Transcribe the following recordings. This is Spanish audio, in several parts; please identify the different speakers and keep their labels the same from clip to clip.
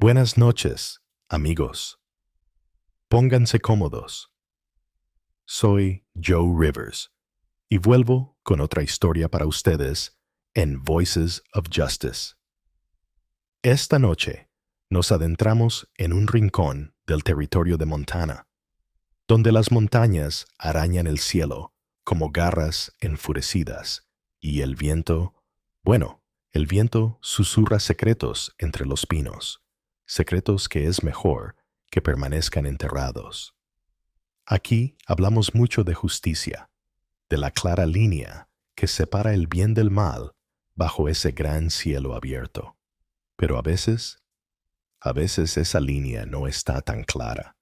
Speaker 1: Buenas noches, amigos. Pónganse cómodos. Soy Joe Rivers y vuelvo con otra historia para ustedes en Voices of Justice. Esta noche nos adentramos en un rincón del territorio de Montana, donde las montañas arañan el cielo como garras enfurecidas y el viento susurra secretos entre los pinos, secretos que es mejor que permanezcan enterrados. Aquí hablamos mucho de justicia, de la clara línea que separa el bien del mal bajo ese gran cielo abierto. Pero a veces esa línea no está tan clara.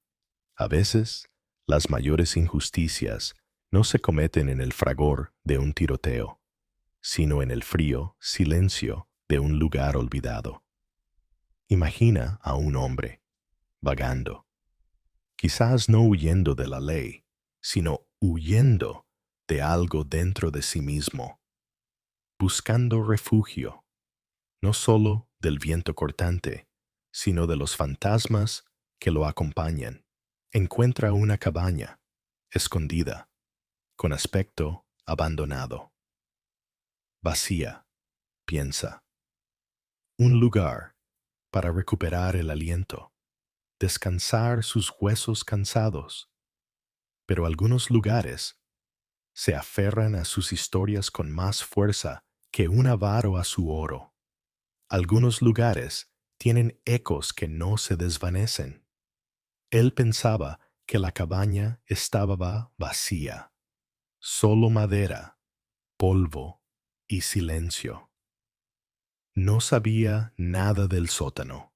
Speaker 1: A veces, las mayores injusticias no se cometen en el fragor de un tiroteo, sino en el frío silencio de un lugar olvidado. Imagina a un hombre, vagando, quizás no huyendo de la ley, sino huyendo de algo dentro de sí mismo, buscando refugio, no solo del viento cortante, sino de los fantasmas que lo acompañan. Encuentra una cabaña, escondida, con aspecto abandonado. Vacía, piensa. Un lugar para recuperar el aliento, descansar sus huesos cansados. Pero algunos lugares se aferran a sus historias con más fuerza que un avaro a su oro. Algunos lugares tienen ecos que no se desvanecen. Él pensaba que la cabaña estaba vacía, solo madera, polvo y silencio. No sabía nada del sótano.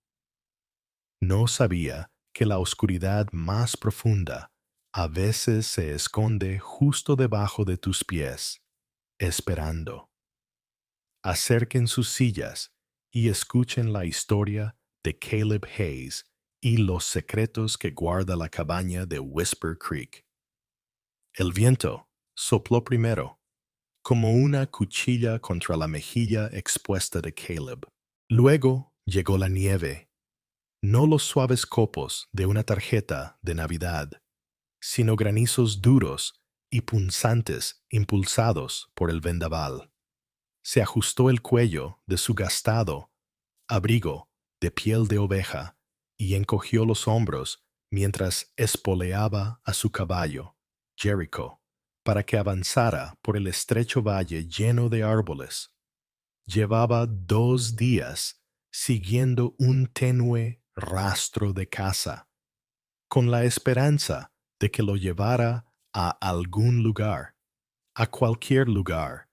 Speaker 1: No sabía que la oscuridad más profunda a veces se esconde justo debajo de tus pies, esperando. Acerquen sus sillas y escuchen la historia de Caleb Hayes y los secretos que guarda la cabaña de Whisper Creek. El viento sopló primero, como una cuchilla contra la mejilla expuesta de Caleb. Luego llegó la nieve, no los suaves copos de una tarjeta de Navidad, sino granizos duros y punzantes impulsados por el vendaval. Se ajustó el cuello de su gastado abrigo de piel de oveja y encogió los hombros mientras espoleaba a su caballo, Jericho, para que avanzara por el estrecho valle lleno de árboles. Llevaba 2 días siguiendo un tenue rastro de caza, con la esperanza de que lo llevara a algún lugar, a cualquier lugar,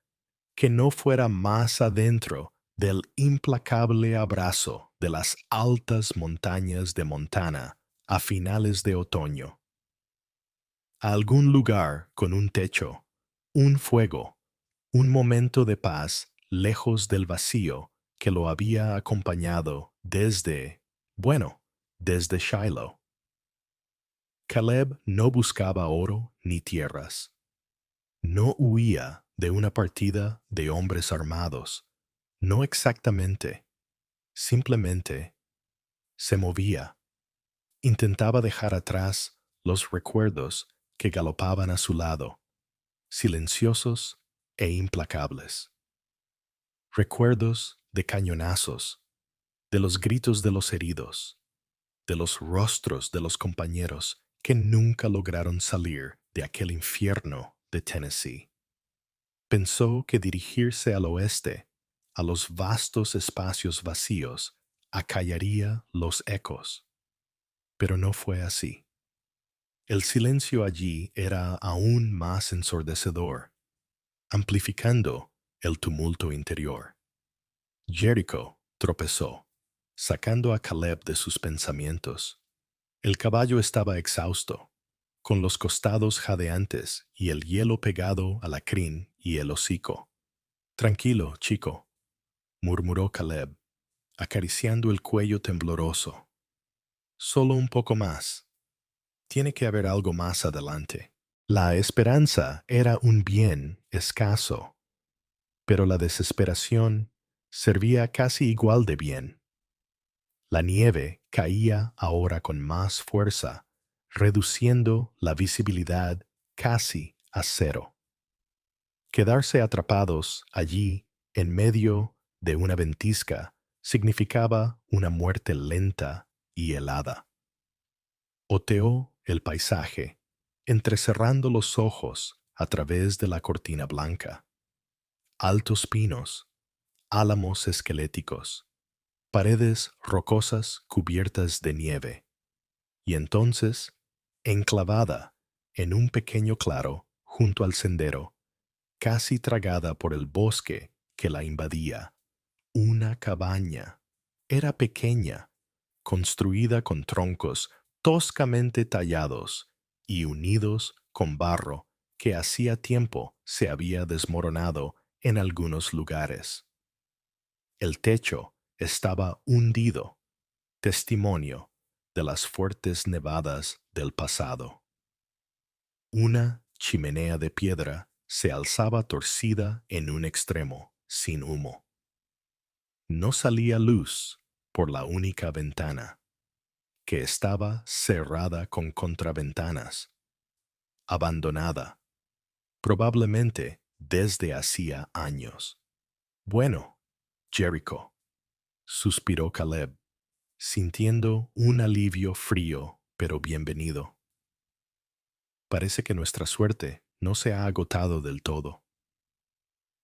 Speaker 1: que no fuera más adentro del implacable abrazo de las altas montañas de Montana a finales de otoño. A algún lugar con un techo, un fuego, un momento de paz lejos del vacío que lo había acompañado desde Shiloh. Caleb no buscaba oro ni tierras. No huía de una partida de hombres armados. No exactamente. Simplemente se movía. Intentaba dejar atrás los recuerdos que galopaban a su lado, silenciosos e implacables. Recuerdos de cañonazos, de los gritos de los heridos, de los rostros de los compañeros que nunca lograron salir de aquel infierno de Tennessee. Pensó que dirigirse al oeste, a los vastos espacios vacíos, acallaría los ecos. Pero no fue así. El silencio allí era aún más ensordecedor, amplificando el tumulto interior. Jericho tropezó, sacando a Caleb de sus pensamientos. El caballo estaba exhausto, con los costados jadeantes y el hielo pegado a la crin y el hocico. Tranquilo, chico, murmuró Caleb, acariciando el cuello tembloroso. Solo un poco más. Tiene que haber algo más adelante. La esperanza era un bien escaso, pero la desesperación servía casi igual de bien. La nieve caía ahora con más fuerza, reduciendo la visibilidad casi a cero. Quedarse atrapados allí, en medio de una ventisca, significaba una muerte lenta y helada. Oteó el paisaje, entrecerrando los ojos a través de la cortina blanca. Altos pinos, álamos esqueléticos, paredes rocosas cubiertas de nieve, y entonces, enclavada en un pequeño claro junto al sendero, casi tragada por el bosque que la invadía, una cabaña. Era pequeña, construida con troncos toscamente tallados y unidos con barro que hacía tiempo se había desmoronado en algunos lugares. El techo estaba hundido, testimonio de las fuertes nevadas del pasado. Una chimenea de piedra se alzaba torcida en un extremo, sin humo. No salía luz por la única ventana, que estaba cerrada con contraventanas, abandonada, probablemente desde hacía años. Bueno, Jericho, suspiró Caleb, sintiendo un alivio frío pero bienvenido. Parece que nuestra suerte no se ha agotado del todo.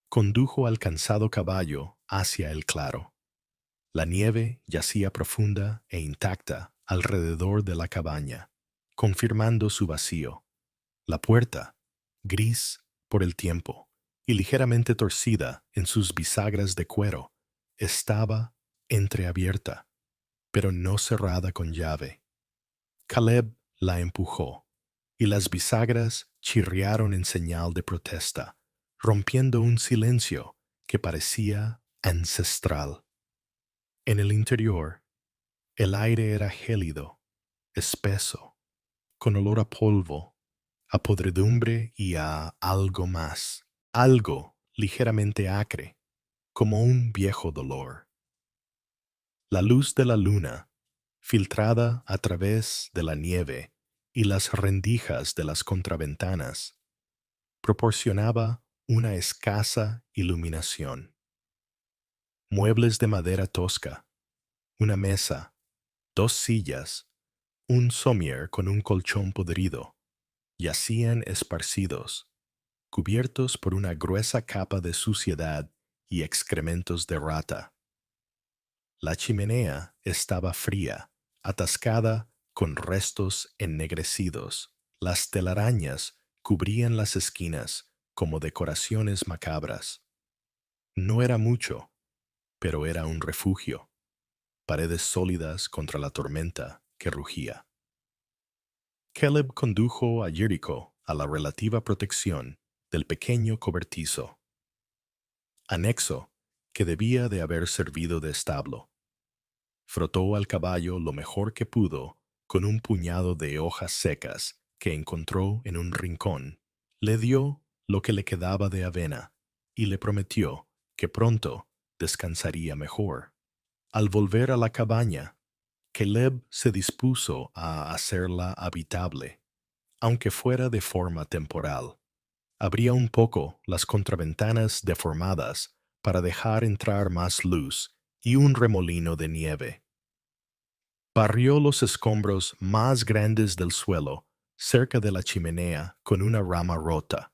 Speaker 1: Condujo al cansado caballo hacia el claro. La nieve yacía profunda e intacta alrededor de la cabaña, confirmando su vacío. La puerta, gris por el tiempo y ligeramente torcida en sus bisagras de cuero, estaba entreabierta, pero no cerrada con llave. Caleb la empujó, y las bisagras chirriaron en señal de protesta, rompiendo un silencio que parecía ancestral. En el interior, el aire era gélido, espeso, con olor a polvo, a podredumbre y a algo más, algo ligeramente acre, como un viejo dolor. La luz de la luna, filtrada a través de la nieve y las rendijas de las contraventanas, proporcionaba una escasa iluminación. Muebles de madera tosca, una mesa, dos sillas, un somier con un colchón podrido, yacían esparcidos, cubiertos por una gruesa capa de suciedad y excrementos de rata. La chimenea estaba fría, atascada con restos ennegrecidos. Las telarañas cubrían las esquinas como decoraciones macabras. No era mucho, pero era un refugio, paredes sólidas contra la tormenta que rugía. Caleb condujo a Jericho a la relativa protección del pequeño cobertizo, anexo que debía de haber servido de establo. Frotó al caballo lo mejor que pudo con un puñado de hojas secas que encontró en un rincón. Le dio lo que le quedaba de avena y le prometió que pronto descansaría mejor. Al volver a la cabaña, Caleb se dispuso a hacerla habitable, aunque fuera de forma temporal. Abría un poco las contraventanas deformadas para dejar entrar más luz y un remolino de nieve. Barrió los escombros más grandes del suelo cerca de la chimenea con una rama rota.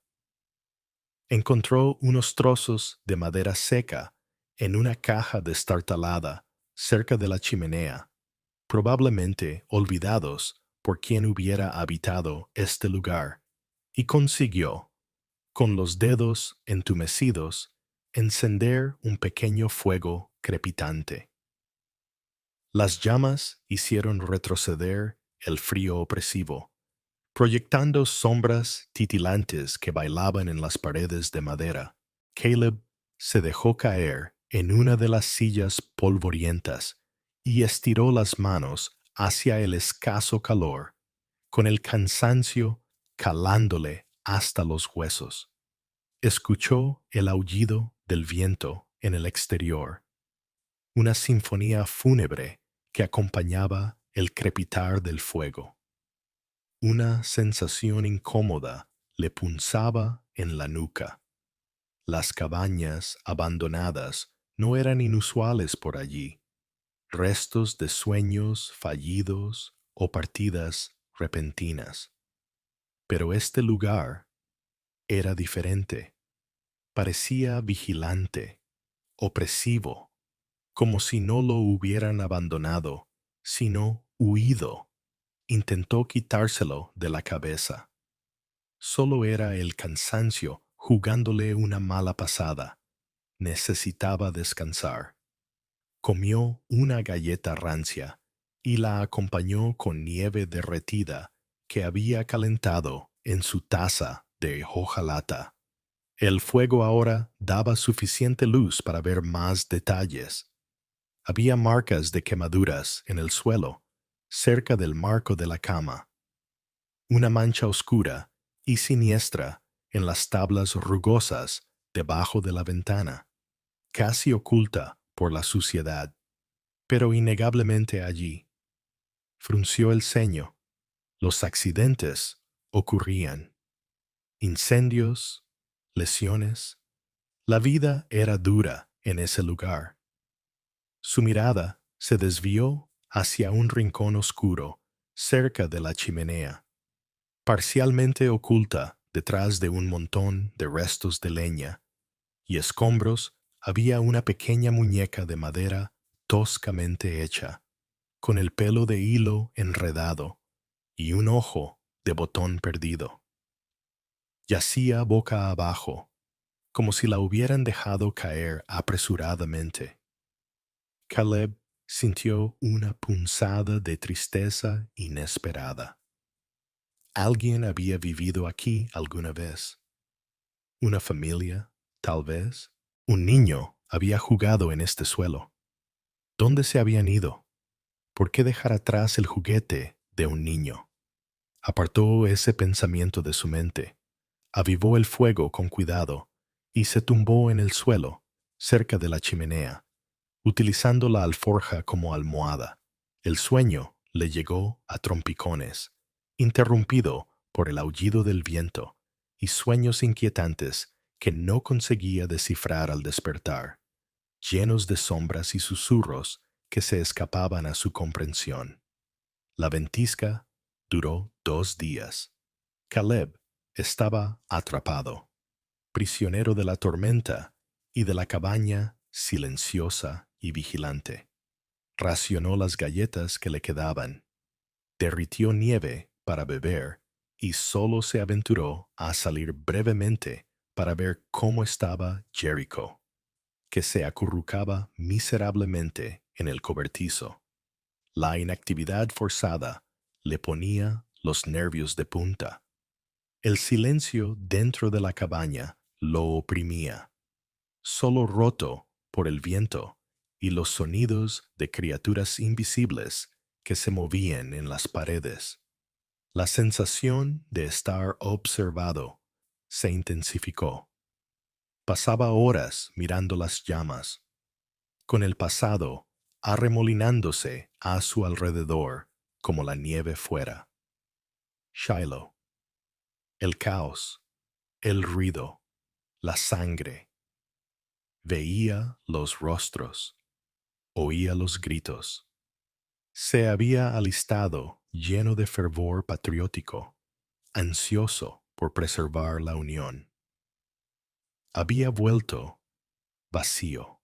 Speaker 1: Encontró unos trozos de madera seca en una caja destartalada cerca de la chimenea, probablemente olvidados por quien hubiera habitado este lugar, y consiguió, con los dedos entumecidos, encender un pequeño fuego crepitante. Las llamas hicieron retroceder el frío opresivo, proyectando sombras titilantes que bailaban en las paredes de madera. Caleb se dejó caer en una de las sillas polvorientas y estiró las manos hacia el escaso calor, con el cansancio calándole hasta los huesos. Escuchó el aullido del viento en el exterior, una sinfonía fúnebre que acompañaba el crepitar del fuego. Una sensación incómoda le punzaba en la nuca. Las cabañas abandonadas no eran inusuales por allí, restos de sueños fallidos o partidas repentinas. Pero este lugar era diferente. Parecía vigilante, opresivo, como si no lo hubieran abandonado, sino huido. Intentó quitárselo de la cabeza. Solo era el cansancio jugándole una mala pasada. Necesitaba descansar. Comió una galleta rancia y la acompañó con nieve derretida que había calentado en su taza de hojalata. El fuego ahora daba suficiente luz para ver más detalles. Había marcas de quemaduras en el suelo, cerca del marco de la cama. Una mancha oscura y siniestra en las tablas rugosas debajo de la ventana, casi oculta por la suciedad, pero innegablemente allí. Frunció el ceño. Los accidentes ocurrían. Incendios, lesiones. La vida era dura en ese lugar. Su mirada se desvió hacia un rincón oscuro, cerca de la chimenea. Parcialmente oculta detrás de un montón de restos de leña y escombros, había una pequeña muñeca de madera toscamente hecha, con el pelo de hilo enredado y un ojo de botón perdido. Yacía boca abajo, como si la hubieran dejado caer apresuradamente. Caleb sintió una punzada de tristeza inesperada. Alguien había vivido aquí alguna vez. Una familia, tal vez. Un niño había jugado en este suelo. ¿Dónde se habían ido? ¿Por qué dejar atrás el juguete de un niño? Apartó ese pensamiento de su mente, avivó el fuego con cuidado y se tumbó en el suelo, cerca de la chimenea, utilizando la alforja como almohada. El sueño le llegó a trompicones, interrumpido por el aullido del viento y sueños inquietantes que no conseguía descifrar al despertar, llenos de sombras y susurros que se escapaban a su comprensión. La ventisca duró 2 días. Caleb estaba atrapado, prisionero de la tormenta y de la cabaña silenciosa y vigilante. Racionó las galletas que le quedaban, derritió nieve para beber y solo se aventuró a salir brevemente para ver cómo estaba Jericho, que se acurrucaba miserablemente en el cobertizo. La inactividad forzada le ponía los nervios de punta. El silencio dentro de la cabaña lo oprimía, solo roto por el viento y los sonidos de criaturas invisibles que se movían en las paredes. La sensación de estar observado se intensificó. Pasaba horas mirando las llamas, con el pasado arremolinándose a su alrededor como la nieve fuera. Shiloh. El caos, el ruido, la sangre. Veía los rostros, oía los gritos. Se había alistado lleno de fervor patriótico, ansioso por preservar la unión. Había vuelto vacío.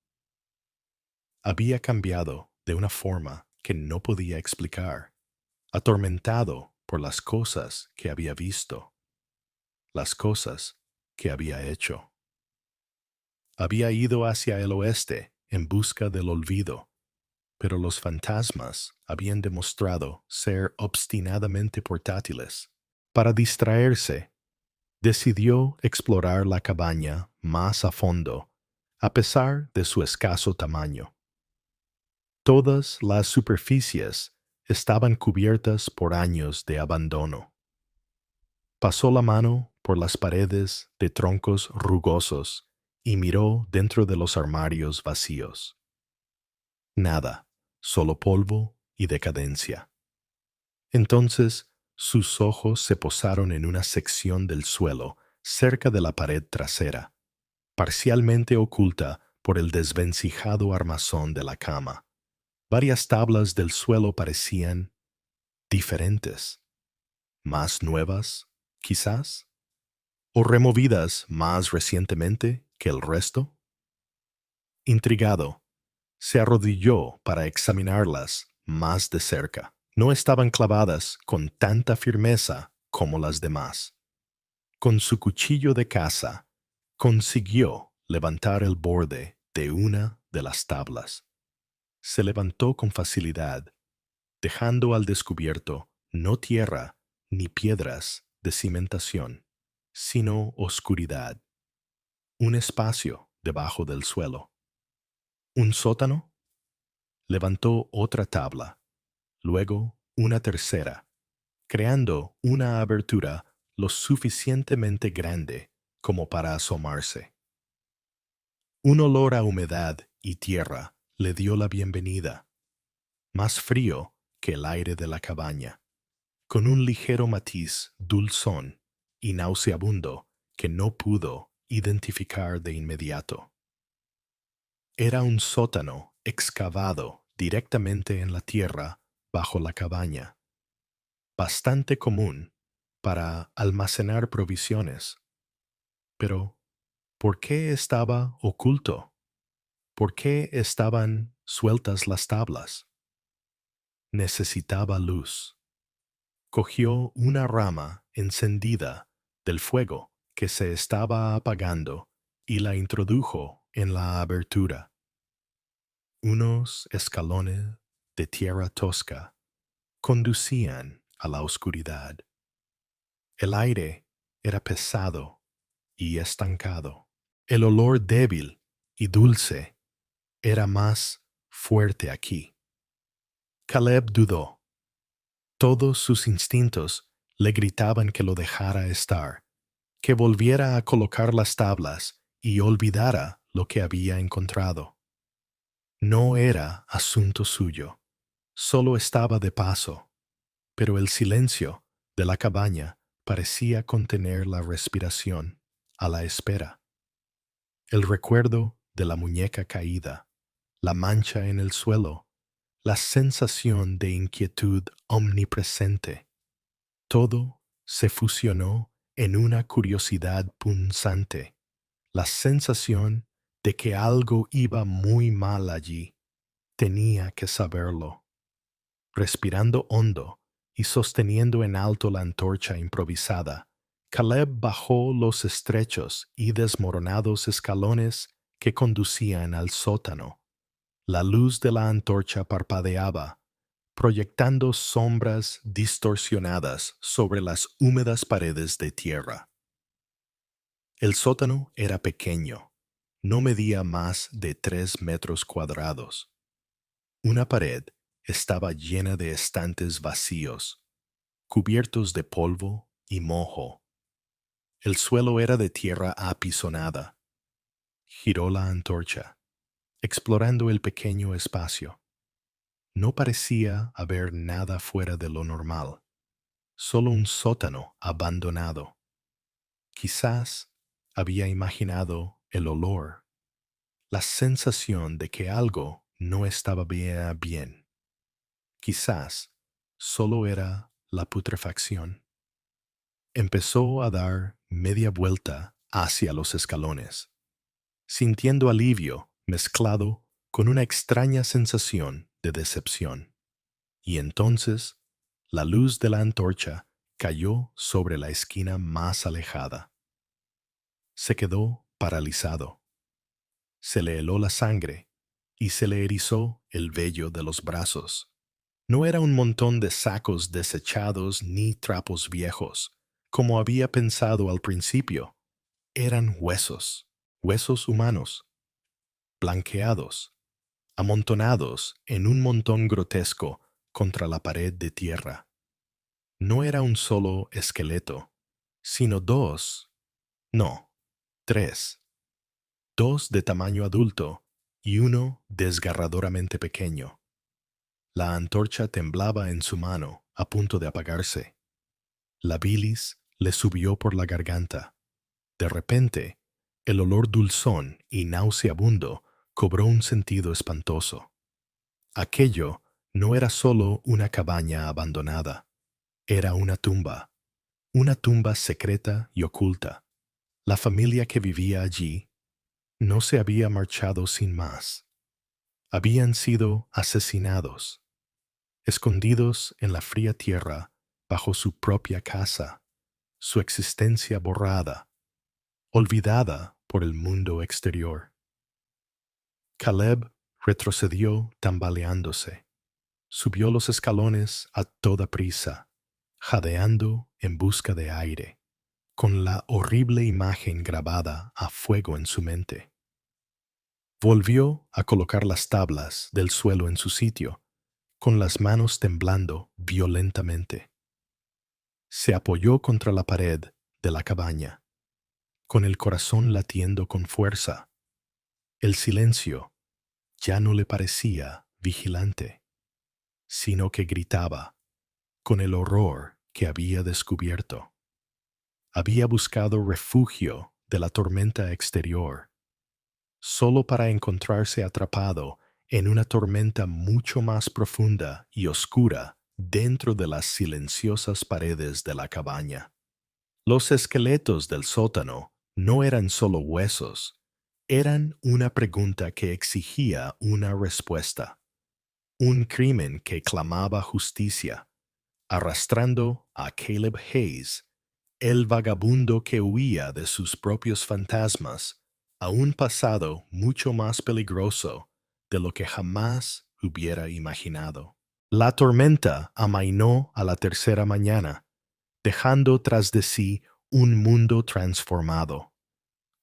Speaker 1: Había cambiado de una forma que no podía explicar, atormentado por las cosas que había visto, las cosas que había hecho. Había ido hacia el oeste en busca del olvido, pero los fantasmas habían demostrado ser obstinadamente portátiles. Para distraerse, decidió explorar la cabaña más a fondo, a pesar de su escaso tamaño. Todas las superficies estaban cubiertas por años de abandono. Pasó la mano por las paredes de troncos rugosos y miró dentro de los armarios vacíos. Nada, solo polvo y decadencia. Entonces sus ojos se posaron en una sección del suelo cerca de la pared trasera, parcialmente oculta por el desvencijado armazón de la cama. Varias tablas del suelo parecían diferentes, más nuevas, quizás, o removidas más recientemente que el resto. Intrigado, se arrodilló para examinarlas más de cerca. No estaban clavadas con tanta firmeza como las demás. Con su cuchillo de caza, consiguió levantar el borde de una de las tablas. Se levantó con facilidad, dejando al descubierto no tierra ni piedras de cimentación, sino oscuridad. Un espacio debajo del suelo. ¿Un sótano? Levantó otra tabla, luego una tercera, creando una abertura lo suficientemente grande como para asomarse. Un olor a humedad y tierra le dio la bienvenida, más frío que el aire de la cabaña, con un ligero matiz dulzón y nauseabundo que no pudo identificar de inmediato. Era un sótano excavado directamente en la tierra bajo la cabaña, bastante común para almacenar provisiones. Pero, ¿por qué estaba oculto? ¿Por qué estaban sueltas las tablas? Necesitaba luz. Cogió una rama encendida del fuego que se estaba apagando y la introdujo en la abertura. Unos escalones de tierra tosca conducían a la oscuridad. El aire era pesado y estancado. El olor débil y dulce era más fuerte aquí. Caleb dudó. Todos sus instintos le gritaban que lo dejara estar, que volviera a colocar las tablas y olvidara lo que había encontrado. No era asunto suyo, solo estaba de paso, pero el silencio de la cabaña parecía contener la respiración a la espera. El recuerdo de la muñeca caída, la mancha en el suelo, la sensación de inquietud omnipresente, todo se fusionó en una curiosidad punzante, la sensación de que algo iba muy mal allí. Tenía que saberlo. Respirando hondo y sosteniendo en alto la antorcha improvisada, Caleb bajó los estrechos y desmoronados escalones que conducían al sótano. La luz de la antorcha parpadeaba, proyectando sombras distorsionadas sobre las húmedas paredes de tierra. El sótano era pequeño, no medía más de 3 metros cuadrados. Una pared estaba llena de estantes vacíos, cubiertos de polvo y moho. El suelo era de tierra apisonada. Giró la antorcha, explorando el pequeño espacio. No parecía haber nada fuera de lo normal, solo un sótano abandonado. Quizás había imaginado el olor, la sensación de que algo no estaba bien. Quizás solo era la putrefacción. Empezó a dar media vuelta hacia los escalones, sintiendo alivio mezclado con una extraña sensación de decepción. Y entonces la luz de la antorcha cayó sobre la esquina más alejada. Se quedó paralizado. Se le heló la sangre y se le erizó el vello de los brazos. No era un montón de sacos desechados ni trapos viejos, como había pensado al principio. Eran huesos, huesos humanos, blanqueados, amontonados en un montón grotesco contra la pared de tierra. No era un solo esqueleto, sino dos, no, tres, dos de tamaño adulto y uno desgarradoramente pequeño. La antorcha temblaba en su mano, a punto de apagarse. La bilis le subió por la garganta. De repente, el olor dulzón y nauseabundo cobró un sentido espantoso. Aquello no era solo una cabaña abandonada, era una tumba secreta y oculta. La familia que vivía allí no se había marchado sin más. Habían sido asesinados, escondidos en la fría tierra bajo su propia casa, su existencia borrada, olvidada por el mundo exterior. Caleb retrocedió tambaleándose. Subió los escalones a toda prisa, jadeando en busca de aire, con la horrible imagen grabada a fuego en su mente. Volvió a colocar las tablas del suelo en su sitio, con las manos temblando violentamente. Se apoyó contra la pared de la cabaña, con el corazón latiendo con fuerza. El silencio ya no le parecía vigilante, sino que gritaba con el horror que había descubierto. Había buscado refugio de la tormenta exterior, solo para encontrarse atrapado en una tormenta mucho más profunda y oscura dentro de las silenciosas paredes de la cabaña. Los esqueletos del sótano no eran solo huesos, eran una pregunta que exigía una respuesta, un crimen que clamaba justicia, arrastrando a Caleb Hayes, el vagabundo que huía de sus propios fantasmas, a un pasado mucho más peligroso de lo que jamás hubiera imaginado. La tormenta amainó a la tercera mañana, dejando tras de sí un mundo transformado,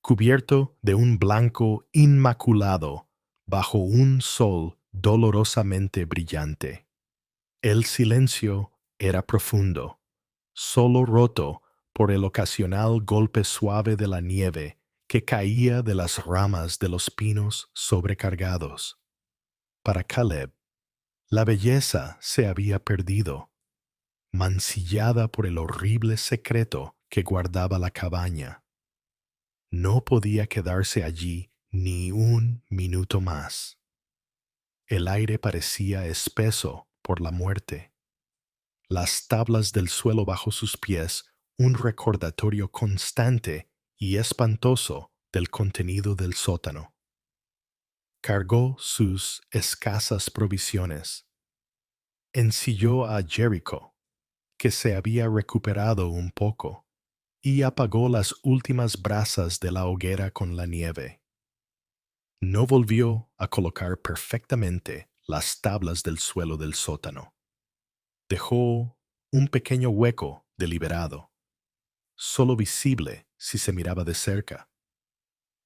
Speaker 1: cubierto de un blanco inmaculado bajo un sol dolorosamente brillante. El silencio era profundo, solo roto por el ocasional golpe suave de la nieve que caía de las ramas de los pinos sobrecargados. Para Caleb, la belleza se había perdido, mancillada por el horrible secreto que guardaba la cabaña. No podía quedarse allí ni un minuto más. El aire parecía espeso por la muerte. Las tablas del suelo bajo sus pies un recordatorio constante y espantoso del contenido del sótano. Cargó sus escasas provisiones. Ensilló a Jericho, que se había recuperado un poco, y apagó las últimas brasas de la hoguera con la nieve. No volvió a colocar perfectamente las tablas del suelo del sótano. Dejó un pequeño hueco deliberado, solo visible si se miraba de cerca.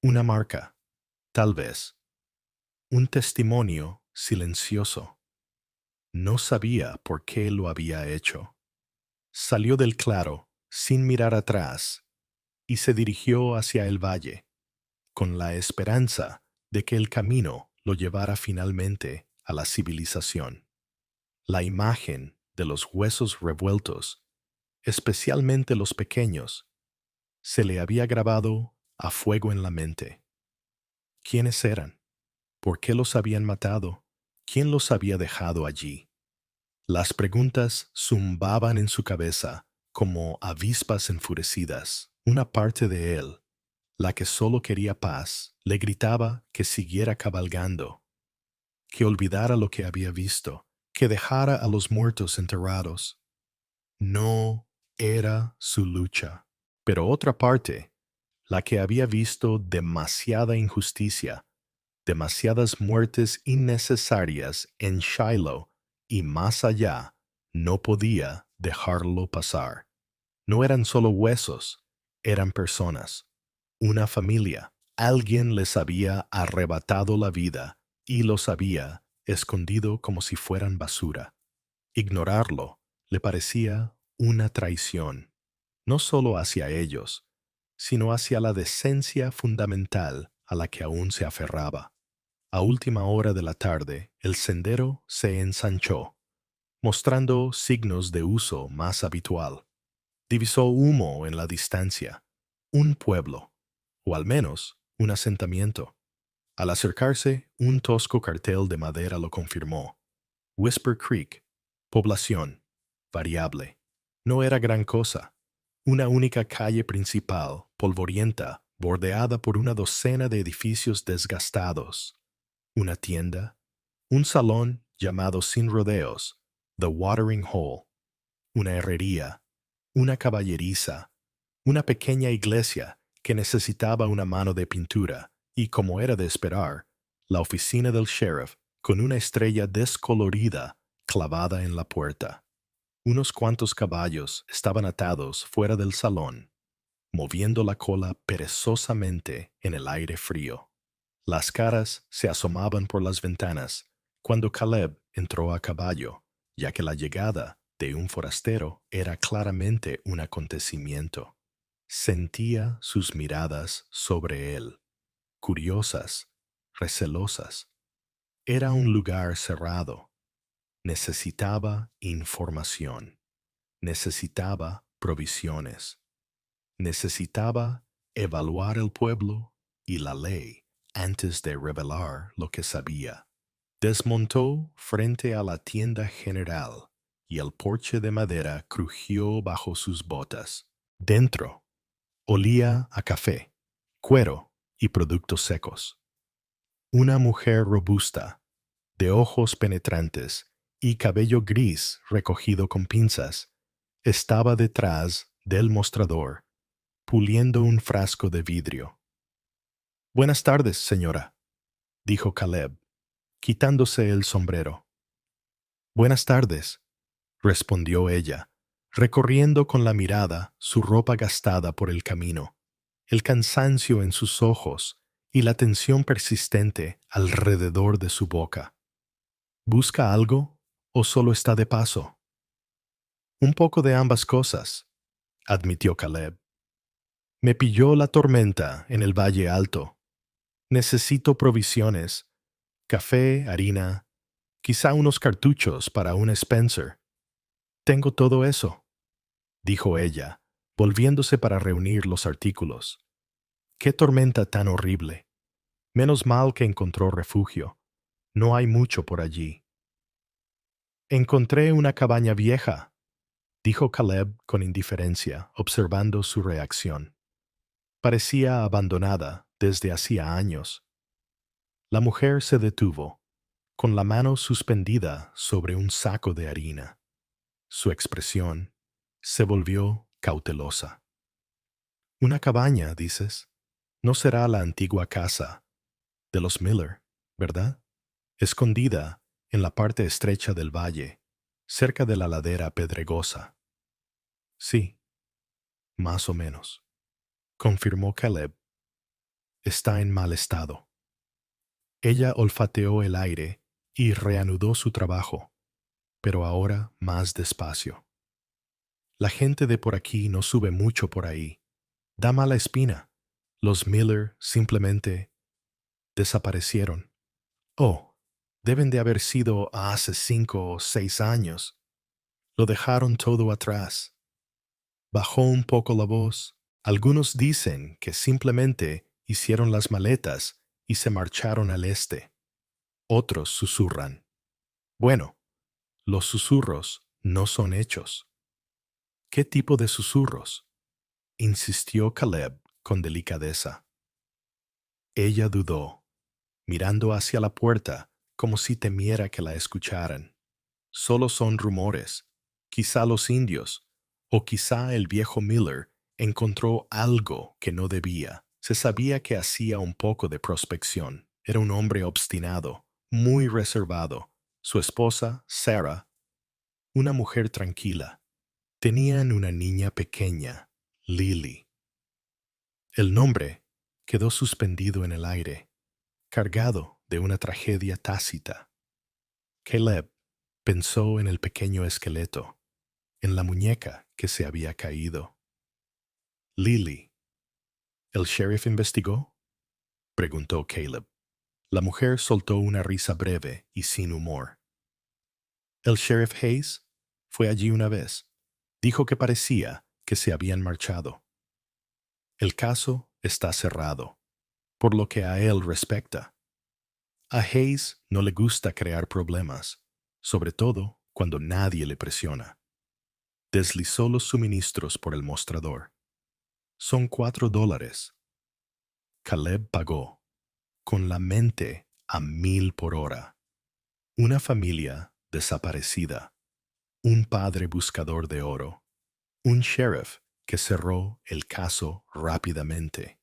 Speaker 1: Una marca, tal vez. Un testimonio silencioso. No sabía por qué lo había hecho. Salió del claro, sin mirar atrás, y se dirigió hacia el valle, con la esperanza de que el camino lo llevara finalmente a la civilización. La imagen de los huesos revueltos, especialmente los pequeños, se le había grabado a fuego en la mente. ¿Quiénes eran? ¿Por qué los habían matado? ¿Quién los había dejado allí? Las preguntas zumbaban en su cabeza como avispas enfurecidas. Una parte de él, la que solo quería paz, le gritaba que siguiera cabalgando, que olvidara lo que había visto, que dejara a los muertos enterrados. No era su lucha. Pero otra parte, la que había visto demasiada injusticia, demasiadas muertes innecesarias en Shiloh y más allá, no podía dejarlo pasar. No eran solo huesos, eran personas, una familia. Alguien les había arrebatado la vida y los había escondido como si fueran basura. Ignorarlo le parecía una traición, no solo hacia ellos, sino hacia la decencia fundamental a la que aún se aferraba. A última hora de la tarde, el sendero se ensanchó, mostrando signos de uso más habitual. Divisó humo en la distancia, un pueblo, o al menos un asentamiento. Al acercarse, un tosco cartel de madera lo confirmó. Whisper Creek, población, variable. No era gran cosa. Una única calle principal, polvorienta, bordeada por una docena de edificios desgastados. Una tienda, un salón llamado Sin Rodeos, The Watering Hole, una herrería, una caballeriza, una pequeña iglesia que necesitaba una mano de pintura y, como era de esperar, la oficina del sheriff con una estrella descolorida clavada en la puerta. Unos cuantos caballos estaban atados fuera del salón, moviendo la cola perezosamente en el aire frío. Las caras se asomaban por las ventanas cuando Caleb entró a caballo, ya que la llegada de un forastero era claramente un acontecimiento. Sentía sus miradas sobre él, curiosas, recelosas. Era un lugar cerrado. Necesitaba información. Necesitaba provisiones. Necesitaba evaluar el pueblo y la ley antes de revelar lo que sabía. Desmontó frente a la tienda general y el porche de madera crujió bajo sus botas. Dentro, olía a café, cuero y productos secos. Una mujer robusta, de ojos penetrantes y cabello gris recogido con pinzas, estaba detrás del mostrador, puliendo un frasco de vidrio. Buenas tardes, señora, dijo Caleb, quitándose el sombrero. Buenas tardes, respondió ella, recorriendo con la mirada su ropa gastada por el camino, el cansancio en sus ojos y la tensión persistente alrededor de su boca. ¿Busca algo o solo está de paso? Un poco de ambas cosas, admitió Caleb. Me pilló la tormenta en el Valle Alto. Necesito provisiones, café, harina, quizá unos cartuchos para un Spencer. Tengo todo eso, dijo ella, volviéndose para reunir los artículos. ¡Qué tormenta tan horrible! Menos mal que encontró refugio. No hay mucho por allí. Encontré una cabaña vieja, dijo Caleb con indiferencia, observando su reacción. Parecía abandonada desde hacía años. La mujer se detuvo, con la mano suspendida sobre un saco de harina. Su expresión se volvió cautelosa. Una cabaña, dices. No será la antigua casa de los Miller, ¿verdad? Escondida en la parte estrecha del valle, cerca de la ladera pedregosa. Sí, más o menos, confirmó Caleb. Está en mal estado. Ella olfateó el aire y reanudó su trabajo, pero ahora más despacio. La gente de por aquí no sube mucho por ahí. Da mala espina. Los Miller simplemente desaparecieron. Oh, deben de haber sido hace 5 o 6 años. Lo dejaron todo atrás. Bajó un poco la voz. Algunos dicen que simplemente hicieron las maletas y se marcharon al este. Otros susurran. Bueno, los susurros no son hechos. ¿Qué tipo de susurros? Insistió Caleb con delicadeza. Ella dudó, mirando hacia la puerta como si temiera que la escucharan. Solo son rumores. Quizá los indios, o quizá el viejo Miller, encontró algo que no debía. Se sabía que hacía un poco de prospección. Era un hombre obstinado, muy reservado. Su esposa, Sarah, una mujer tranquila. Tenían una niña pequeña, Lily. El nombre quedó suspendido en el aire, cargado de una tragedia tácita. Caleb pensó en el pequeño esqueleto, en la muñeca que se había caído. Lily. ¿El sheriff investigó? Preguntó Caleb. La mujer soltó una risa breve y sin humor. El sheriff Hayes fue allí una vez. Dijo que parecía que se habían marchado. El caso está cerrado, por lo que a él respecta. A Hayes no le gusta crear problemas, sobre todo cuando nadie le presiona. Deslizó los suministros por el mostrador. Son $4. Caleb pagó, con la mente a 1000 por hora. Una familia desaparecida, un padre buscador de oro, un sheriff que cerró el caso rápidamente.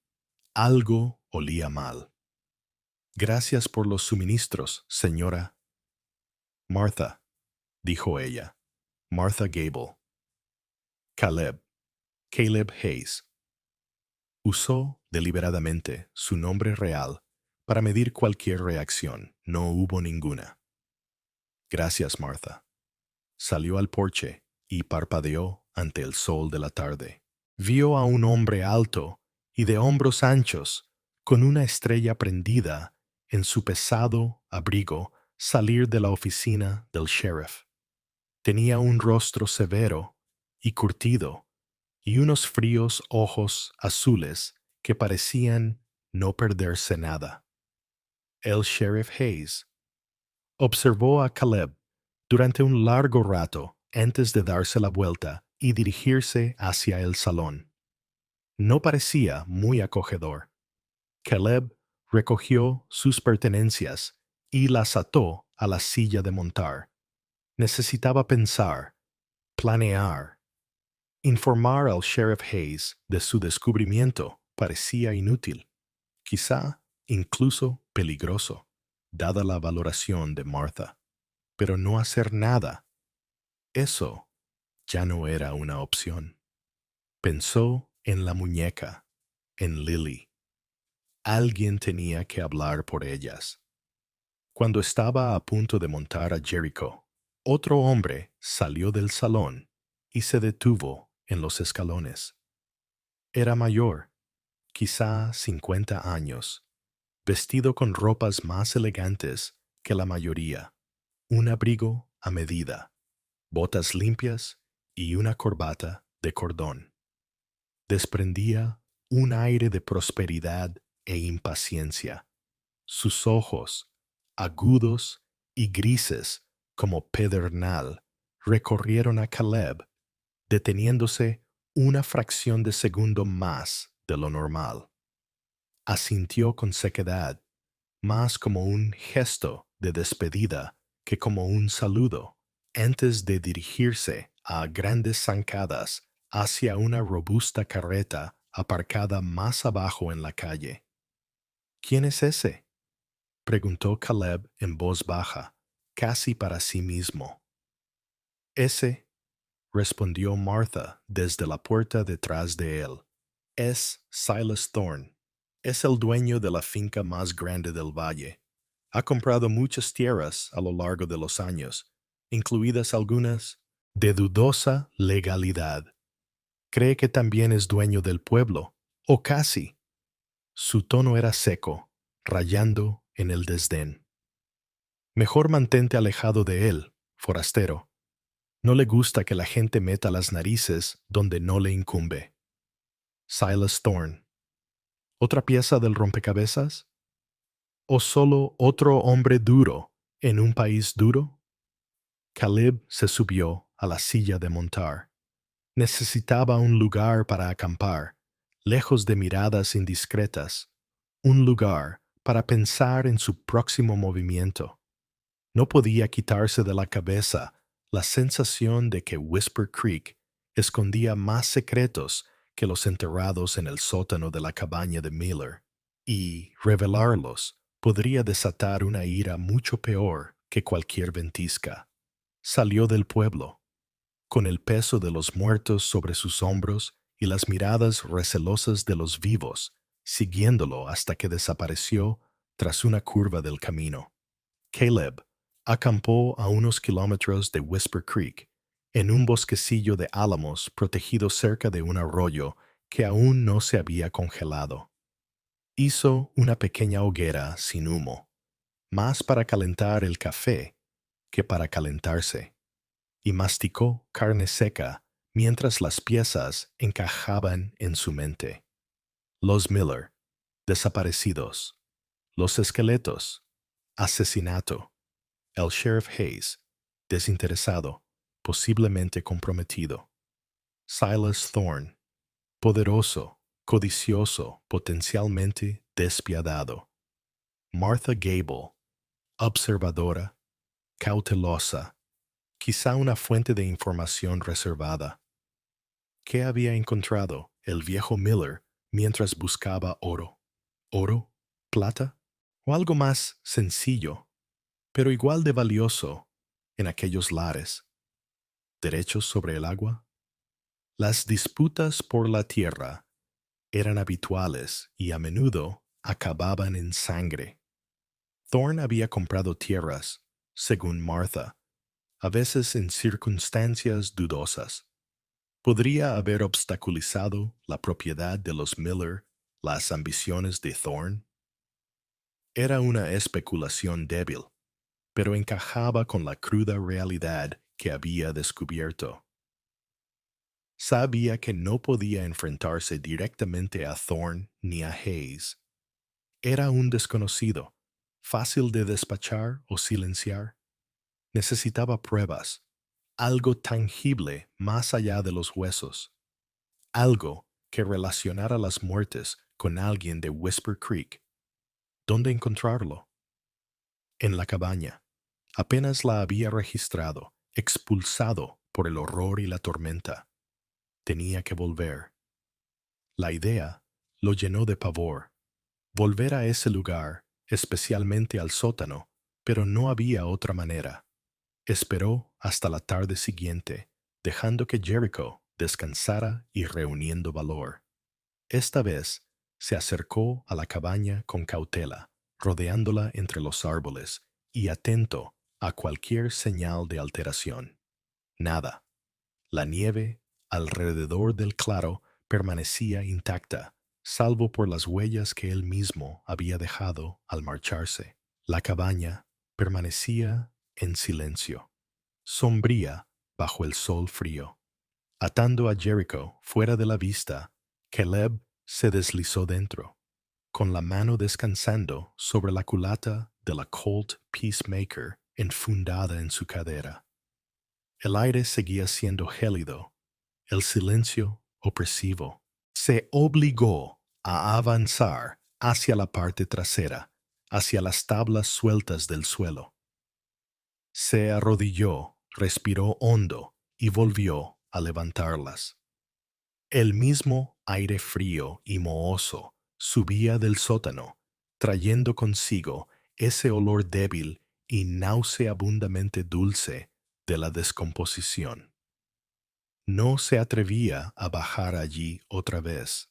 Speaker 1: Algo olía mal. Gracias por los suministros, señora. Martha, dijo ella. Martha Gable. Caleb Hayes. Usó deliberadamente su nombre real para medir cualquier reacción. No hubo ninguna. Gracias, Martha. Salió al porche y parpadeó ante el sol de la tarde. Vio a un hombre alto y de hombros anchos, con una estrella prendida en su pesado abrigo, salir de la oficina del sheriff. Tenía un rostro severo y curtido y unos fríos ojos azules que parecían no perderse nada. El sheriff Hayes observó a Caleb durante un largo rato antes de darse la vuelta y dirigirse hacia el salón. No parecía muy acogedor. Caleb recogió sus pertenencias y las ató a la silla de montar. Necesitaba pensar, planear. Informar al sheriff Hayes de su descubrimiento parecía inútil, quizá incluso peligroso, dada la valoración de Martha. Pero no hacer nada, eso ya no era una opción. Pensó en la muñeca, en Lily. Alguien tenía que hablar por ellas. Cuando estaba a punto de montar a Jericho, otro hombre salió del salón y se detuvo en los escalones. Era mayor, quizá 50 años, vestido con ropas más elegantes que la mayoría, un abrigo a medida, botas limpias y una corbata de cordón. Desprendía un aire de prosperidad e impaciencia. Sus ojos, agudos y grises como pedernal, recorrieron a Caleb, deteniéndose una fracción de segundo más de lo normal. Asintió con sequedad, más como un gesto de despedida que como un saludo, antes de dirigirse a grandes zancadas hacia una robusta carreta aparcada más abajo en la calle. ¿Quién es ese?, preguntó Caleb en voz baja, casi para sí mismo. Ese, respondió Martha desde la puerta detrás de él, es Silas Thorne. Es el dueño de la finca más grande del valle. Ha comprado muchas tierras a lo largo de los años, incluidas algunas de dudosa legalidad. Cree que también es dueño del pueblo, o casi. Su tono era seco, rayando en el desdén. Mejor mantente alejado de él, forastero. No le gusta que la gente meta las narices donde no le incumbe. Silas Thorne. ¿Otra pieza del rompecabezas? ¿O solo otro hombre duro en un país duro? Caleb se subió a la silla de montar. Necesitaba un lugar para acampar, lejos de miradas indiscretas, un lugar para pensar en su próximo movimiento. No podía quitarse de la cabeza la sensación de que Whisper Creek escondía más secretos que los enterrados en el sótano de la cabaña de Miller, y revelarlos podría desatar una ira mucho peor que cualquier ventisca. Salió del pueblo, con el peso de los muertos sobre sus hombros y las miradas recelosas de los vivos, siguiéndolo hasta que desapareció tras una curva del camino. Caleb acampó a unos kilómetros de Whisper Creek, en un bosquecillo de álamos protegido cerca de un arroyo que aún no se había congelado. Hizo una pequeña hoguera sin humo, más para calentar el café que para calentarse, y masticó carne seca mientras las piezas encajaban en su mente. Los Miller, desaparecidos. Los esqueletos, asesinato. El sheriff Hayes, desinteresado, posiblemente comprometido. Silas Thorne, poderoso, codicioso, potencialmente despiadado. Martha Gable, observadora, cautelosa, quizá una fuente de información reservada. ¿Qué había encontrado el viejo Miller mientras buscaba oro? ¿Oro? ¿Plata? ¿O algo más sencillo, pero igual de valioso en aquellos lares? ¿Derechos sobre el agua? Las disputas por la tierra eran habituales y a menudo acababan en sangre. Thorne había comprado tierras, según Martha, a veces en circunstancias dudosas. ¿Podría haber obstaculizado la propiedad de los Miller las ambiciones de Thorne? Era una especulación débil, pero encajaba con la cruda realidad que había descubierto. Sabía que no podía enfrentarse directamente a Thorne ni a Hayes. Era un desconocido, fácil de despachar o silenciar. Necesitaba pruebas, algo tangible más allá de los huesos, algo que relacionara las muertes con alguien de Whisper Creek. ¿Dónde encontrarlo? En la cabaña. Apenas la había registrado, expulsado por el horror y la tormenta. Tenía que volver. La idea lo llenó de pavor. Volver a ese lugar, especialmente al sótano, pero no había otra manera. Esperó hasta la tarde siguiente, dejando que Jericho descansara y reuniendo valor. Esta vez se acercó a la cabaña con cautela, rodeándola entre los árboles y atento a cualquier señal de alteración. Nada. La nieve alrededor del claro permanecía intacta, salvo por las huellas que él mismo había dejado al marcharse. La cabaña permanecía en silencio, sombría bajo el sol frío. Atando a Jericho fuera de la vista, Caleb se deslizó dentro, con la mano descansando sobre la culata de la Colt Peacemaker enfundada en su cadera. El aire seguía siendo gélido, el silencio opresivo. Se obligó a avanzar hacia la parte trasera, hacia las tablas sueltas del suelo. Se arrodilló, respiró hondo y volvió a levantarlas. El mismo aire frío y mohoso subía del sótano, trayendo consigo ese olor débil y nauseabundamente dulce de la descomposición. No se atrevía a bajar allí otra vez.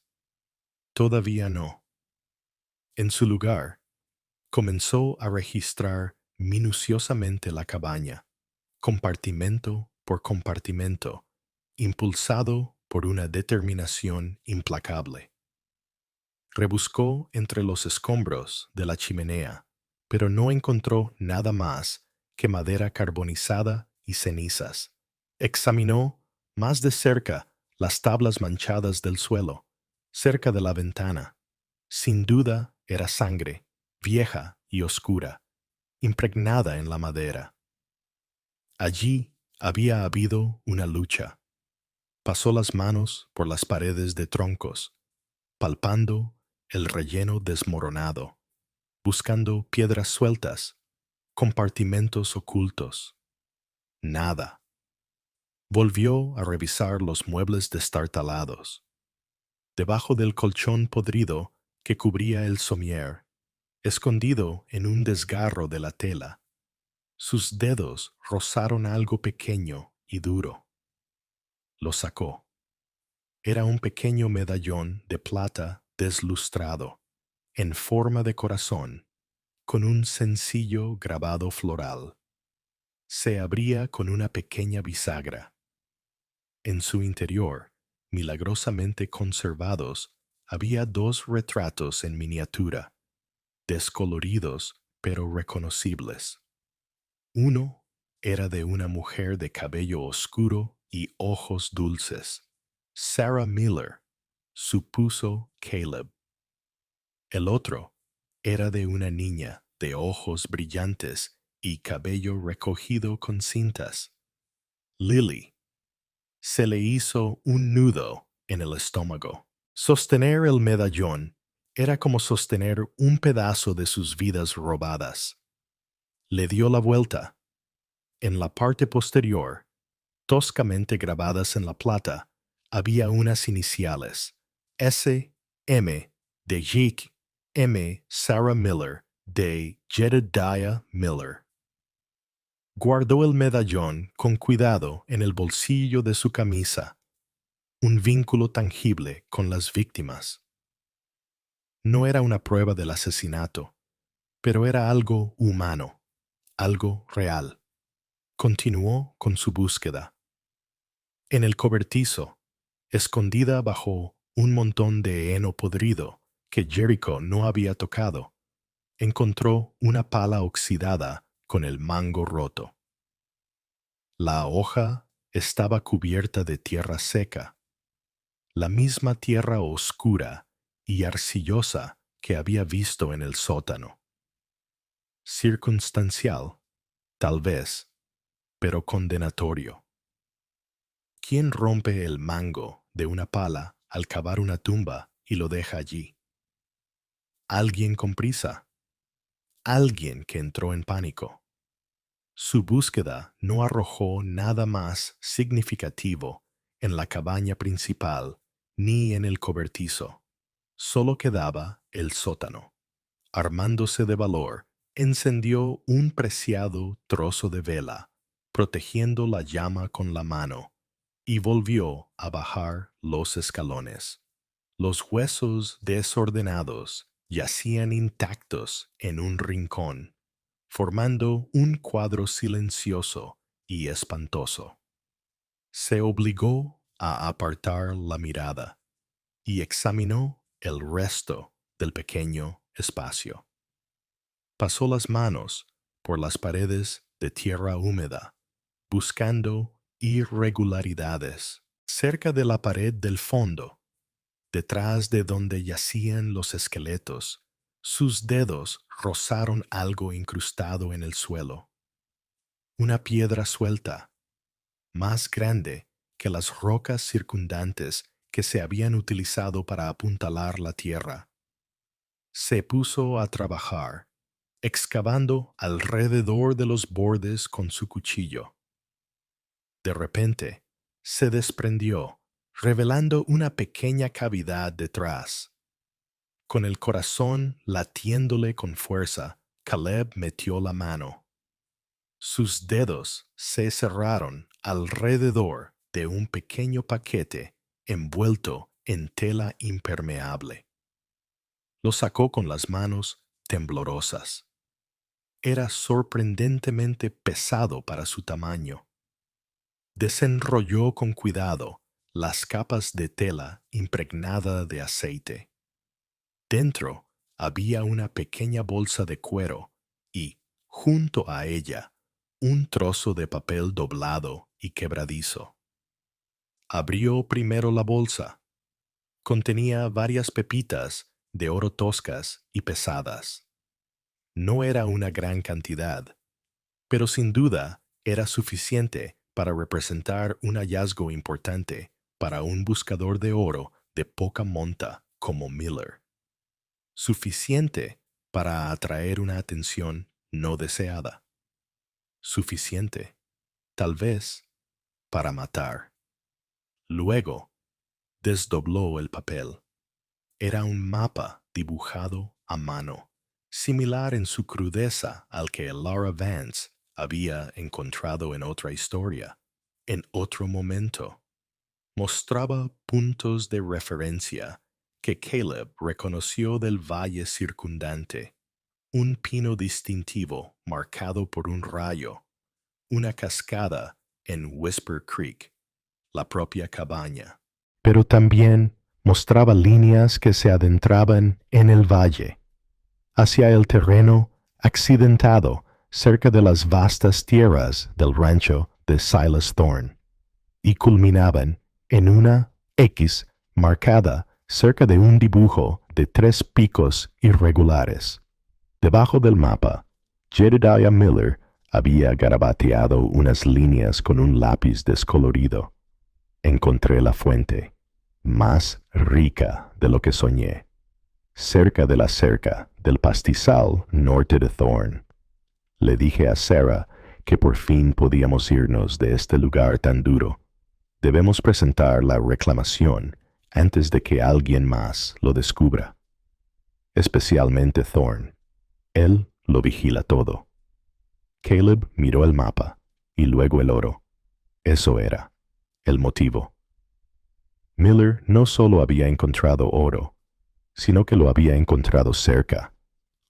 Speaker 1: Todavía no. En su lugar, comenzó a registrar minuciosamente la cabaña, compartimento por compartimento, impulsado por una determinación implacable. Rebuscó entre los escombros de la chimenea, pero no encontró nada más que madera carbonizada y cenizas. Examinó más de cerca las tablas manchadas del suelo, cerca de la ventana. Sin duda era sangre, vieja y oscura, impregnada en la madera. Allí había habido una lucha. Pasó las manos por las paredes de troncos, palpando el relleno desmoronado, buscando piedras sueltas, compartimentos ocultos. Nada. Volvió a revisar los muebles destartalados. Debajo del colchón podrido que cubría el somier, escondido en un desgarro de la tela, sus dedos rozaron algo pequeño y duro. Lo sacó. Era un pequeño medallón de plata deslustrado, en forma de corazón, con un sencillo grabado floral. Se abría con una pequeña bisagra. En su interior, milagrosamente conservados, había dos retratos en miniatura, descoloridos pero reconocibles. Uno era de una mujer de cabello oscuro y ojos dulces. Sarah Miller, supuso Caleb. El otro era de una niña de ojos brillantes y cabello recogido con cintas. Lily. Se le hizo un nudo en el estómago. Sostener el medallón era como sostener un pedazo de sus vidas robadas. Le dio la vuelta. En la parte posterior, toscamente grabadas en la plata, había unas iniciales: S. M. de Jake M. Sarah Miller de Jedediah Miller. Guardó el medallón con cuidado en el bolsillo de su camisa, un vínculo tangible con las víctimas. No era una prueba del asesinato, pero era algo humano, algo real. Continuó con su búsqueda. En el cobertizo, escondida bajo un montón de heno podrido que Jericho no había tocado, encontró una pala oxidada con el mango roto. La hoja estaba cubierta de tierra seca, la misma tierra oscura y arcillosa que había visto en el sótano. Circunstancial, tal vez, pero condenatorio. ¿Quién rompe el mango de una pala al cavar una tumba y lo deja allí? Alguien con prisa. Alguien que entró en pánico. Su búsqueda no arrojó nada más significativo en la cabaña principal ni en el cobertizo. Solo quedaba el sótano. Armándose de valor, encendió un preciado trozo de vela, protegiendo la llama con la mano, y volvió a bajar los escalones. Los huesos desordenados yacían intactos en un rincón, formando un cuadro silencioso y espantoso. Se obligó a apartar la mirada y examinó el resto del pequeño espacio. Pasó las manos por las paredes de tierra húmeda, buscando irregularidades. Cerca de la pared del fondo, detrás de donde yacían los esqueletos, sus dedos rozaron algo incrustado en el suelo. Una piedra suelta, más grande que las rocas circundantes que se habían utilizado para apuntalar la tierra. Se puso a trabajar, excavando alrededor de los bordes con su cuchillo. De repente, se desprendió, revelando una pequeña cavidad detrás. Con el corazón latiéndole con fuerza, Caleb metió la mano. Sus dedos se cerraron alrededor de un pequeño paquete envuelto en tela impermeable. Lo sacó con las manos temblorosas. Era sorprendentemente pesado para su tamaño. Desenrolló con cuidado las capas de tela impregnada de aceite. Dentro había una pequeña bolsa de cuero y, junto a ella, un trozo de papel doblado y quebradizo. Abrió primero la bolsa. Contenía varias pepitas de oro toscas y pesadas. No era una gran cantidad, pero sin duda era suficiente para representar un hallazgo importante para un buscador de oro de poca monta como Miller. Suficiente para atraer una atención no deseada. Suficiente, tal vez, para matar. Luego, desdobló el papel. Era un mapa dibujado a mano, similar en su crudeza al que Laura Vance había encontrado en otra historia, en otro momento. Mostraba puntos de referencia que Caleb reconoció del valle circundante, un pino distintivo marcado por un rayo, una cascada en Whisper Creek, la propia cabaña. Pero también mostraba líneas que se adentraban en el valle, hacia el terreno accidentado cerca de las vastas tierras del rancho de Silas Thorne, y culminaban en una X marcada cerca de un dibujo de 3 picos irregulares. Debajo del mapa, Jedediah Miller había garabateado unas líneas con un lápiz descolorido. Encontré la fuente, más rica de lo que soñé, cerca de la cerca del pastizal norte de Thorne. Le dije a Sarah que por fin podíamos irnos de este lugar tan duro. Debemos presentar la reclamación antes de que alguien más lo descubra. Especialmente Thorne. Él lo vigila todo. Caleb miró el mapa y luego el oro. Eso era el motivo. Miller no solo había encontrado oro, sino que lo había encontrado cerca,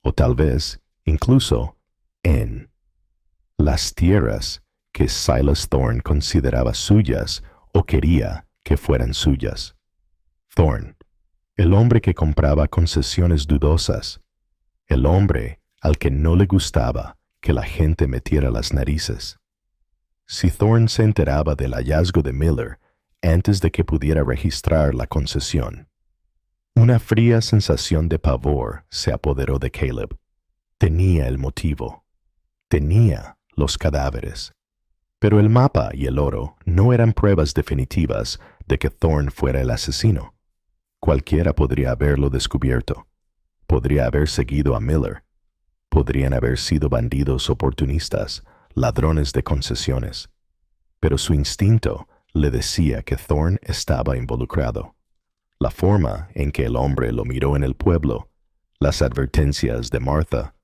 Speaker 1: o tal vez incluso en las tierras que Silas Thorne consideraba suyas o quería que fueran suyas. Thorne, el hombre que compraba concesiones dudosas, el hombre al que no le gustaba que la gente metiera las narices. Si Thorne se enteraba del hallazgo de Miller antes de que pudiera registrar la concesión, una fría sensación de pavor se apoderó de Caleb. Tenía el motivo. Tenía los cadáveres. Pero el mapa y el oro no eran pruebas definitivas de que Thorne fuera el asesino. Cualquiera podría haberlo descubierto. Podría haber seguido a Miller. Podrían haber sido bandidos oportunistas, ladrones de concesiones. Pero su instinto le decía que Thorne estaba involucrado. La forma en que el hombre lo miró en el pueblo, las advertencias de Martha,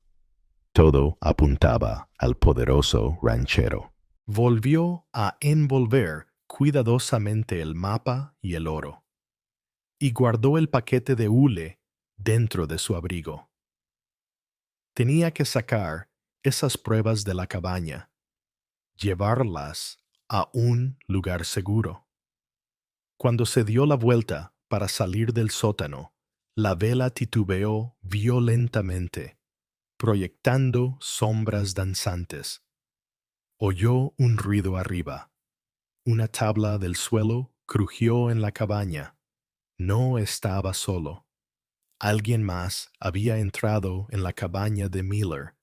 Speaker 1: todo apuntaba al poderoso ranchero. Volvió a envolver cuidadosamente el mapa y el oro, y guardó el paquete de hule dentro de su abrigo. Tenía que sacar esas pruebas de la cabaña, llevarlas a un lugar seguro. Cuando se dio la vuelta para salir del sótano, la vela titubeó violentamente, proyectando sombras danzantes. Oyó un ruido arriba. Una tabla del suelo crujió en la cabaña. No estaba solo. Alguien más había entrado en la cabaña de Miller.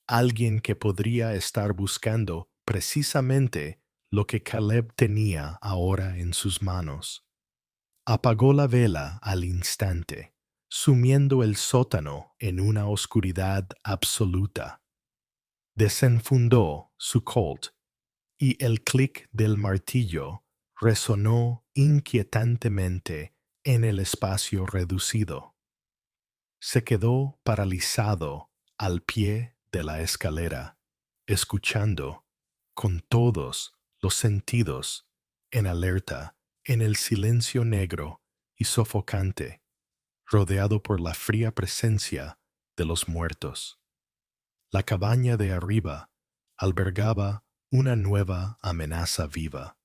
Speaker 1: Alguien que podría estar buscando precisamente lo que Caleb tenía ahora en sus manos. Apagó la vela al instante, sumiendo el sótano en una oscuridad absoluta. Desenfundó su Colt y el clic del martillo resonó inquietantemente en el espacio reducido. Se quedó paralizado al pie de la escalera, escuchando, con todos los sentidos en alerta, en el silencio negro y sofocante, rodeado por la fría presencia de los muertos. La cabaña de arriba albergaba una nueva amenaza viva.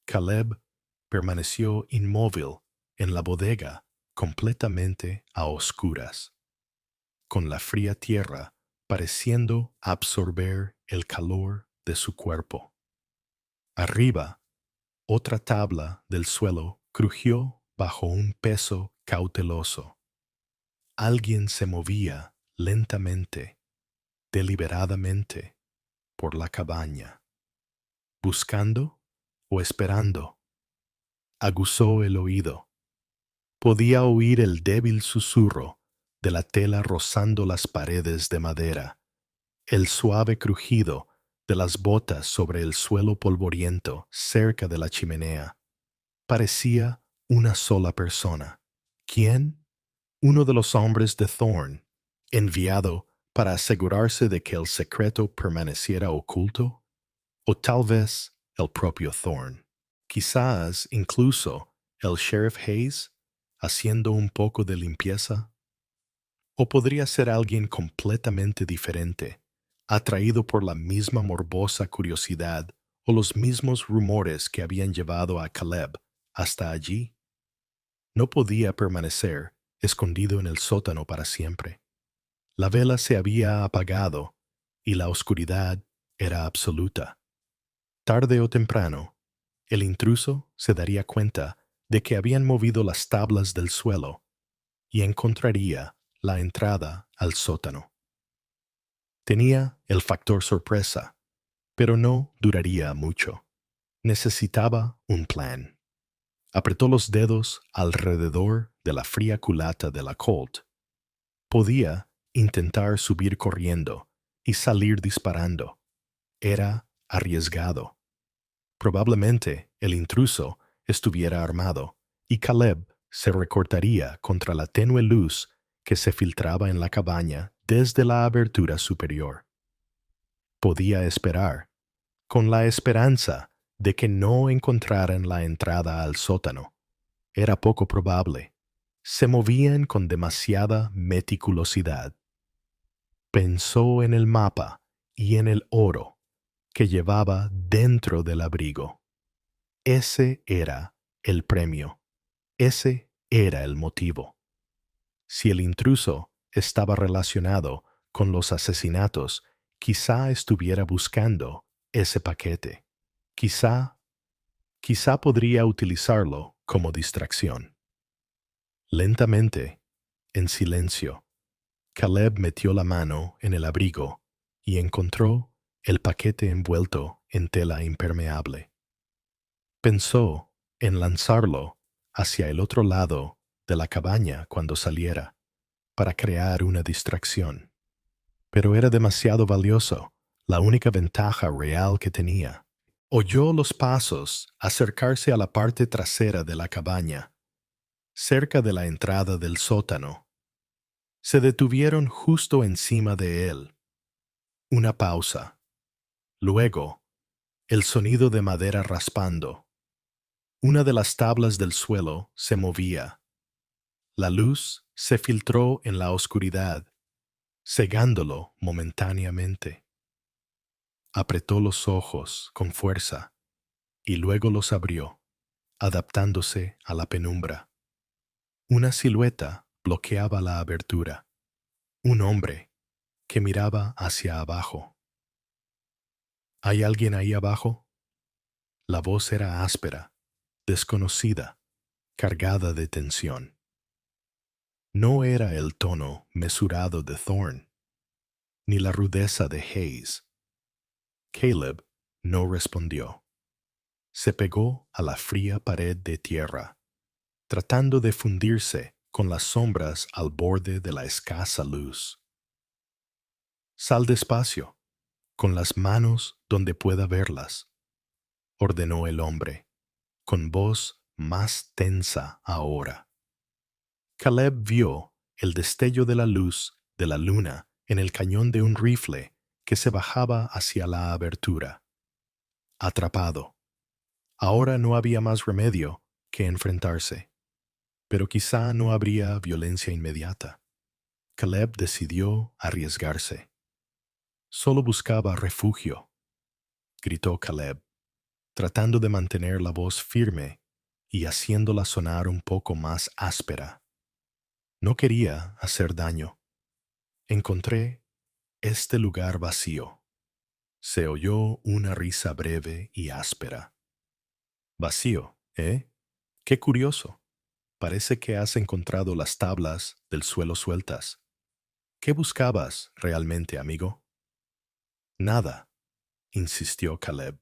Speaker 1: Caleb permaneció inmóvil en la bodega, completamente a oscuras, con la fría tierra pareciendo absorber el calor de su cuerpo. Arriba, otra tabla del suelo crujió bajo un peso cauteloso. Alguien se movía lentamente, deliberadamente, por la cabaña, buscando o esperando. Aguzó el oído. Podía oír el débil susurro de la tela rozando las paredes de madera, el suave crujido de las botas sobre el suelo polvoriento cerca de la chimenea. Parecía una sola persona. ¿Quién? Uno de los hombres de Thorne, enviado para asegurarse de que el secreto permaneciera oculto, o tal vez el propio Thorne. Quizás incluso el sheriff Hayes, haciendo un poco de limpieza. O podría ser alguien completamente diferente, atraído por la misma morbosa curiosidad o los mismos rumores que habían llevado a Caleb hasta allí. No podía permanecer escondido en el sótano para siempre. La vela se había apagado y la oscuridad era absoluta. Tarde o temprano, el intruso se daría cuenta de que habían movido las tablas del suelo y encontraría la entrada al sótano. Tenía el factor sorpresa, pero no duraría mucho. Necesitaba un plan. Apretó los dedos alrededor de la fría culata de la Colt. Podía intentar subir corriendo y salir disparando. Era arriesgado. Probablemente el intruso estuviera armado y Caleb se recortaría contra la tenue luz que se filtraba en la cabaña desde la abertura superior. Podía esperar, con la esperanza de que no encontraran la entrada al sótano. Era poco probable. Se movían con demasiada meticulosidad. Pensó en el mapa y en el oro que llevaba dentro del abrigo. Ese era el premio. Ese era el motivo. Si el intruso estaba relacionado con los asesinatos, quizá estuviera buscando ese paquete. Quizá podría utilizarlo como distracción. Lentamente, en silencio, Caleb metió la mano en el abrigo y encontró el paquete envuelto en tela impermeable. Pensó en lanzarlo hacia el otro lado de la cabaña cuando saliera, para crear una distracción. Pero era demasiado valioso, la única ventaja real que tenía. Oyó los pasos acercarse a la parte trasera de la cabaña, cerca de la entrada del sótano. Se detuvieron justo encima de él. Una pausa. Luego, el sonido de madera raspando. Una de las tablas del suelo se movía. La luz se filtró en la oscuridad, cegándolo momentáneamente. Apretó los ojos con fuerza y luego los abrió, adaptándose a la penumbra. Una silueta bloqueaba la abertura. Un hombre que miraba hacia abajo. ¿Hay alguien ahí abajo? La voz era áspera, desconocida, cargada de tensión. No era el tono mesurado de Thorne, ni la rudeza de Hayes. Caleb no respondió. Se pegó a la fría pared de tierra, tratando de fundirse con las sombras al borde de la escasa luz. Sal despacio, con las manos donde pueda verlas, ordenó el hombre, con voz más tensa ahora. Caleb vio el destello de la luz de la luna en el cañón de un rifle que se bajaba hacia la abertura. Atrapado. Ahora no había más remedio que enfrentarse, pero quizá no habría violencia inmediata. Caleb decidió arriesgarse. Solo buscaba refugio, gritó Caleb, tratando de mantener la voz firme y haciéndola sonar un poco más áspera. No quería hacer daño. Encontré este lugar vacío. Se oyó una risa breve y áspera. Vacío, ¿eh? Qué curioso. Parece que has encontrado las tablas del suelo sueltas. ¿Qué buscabas realmente, amigo? Nada, insistió Caleb.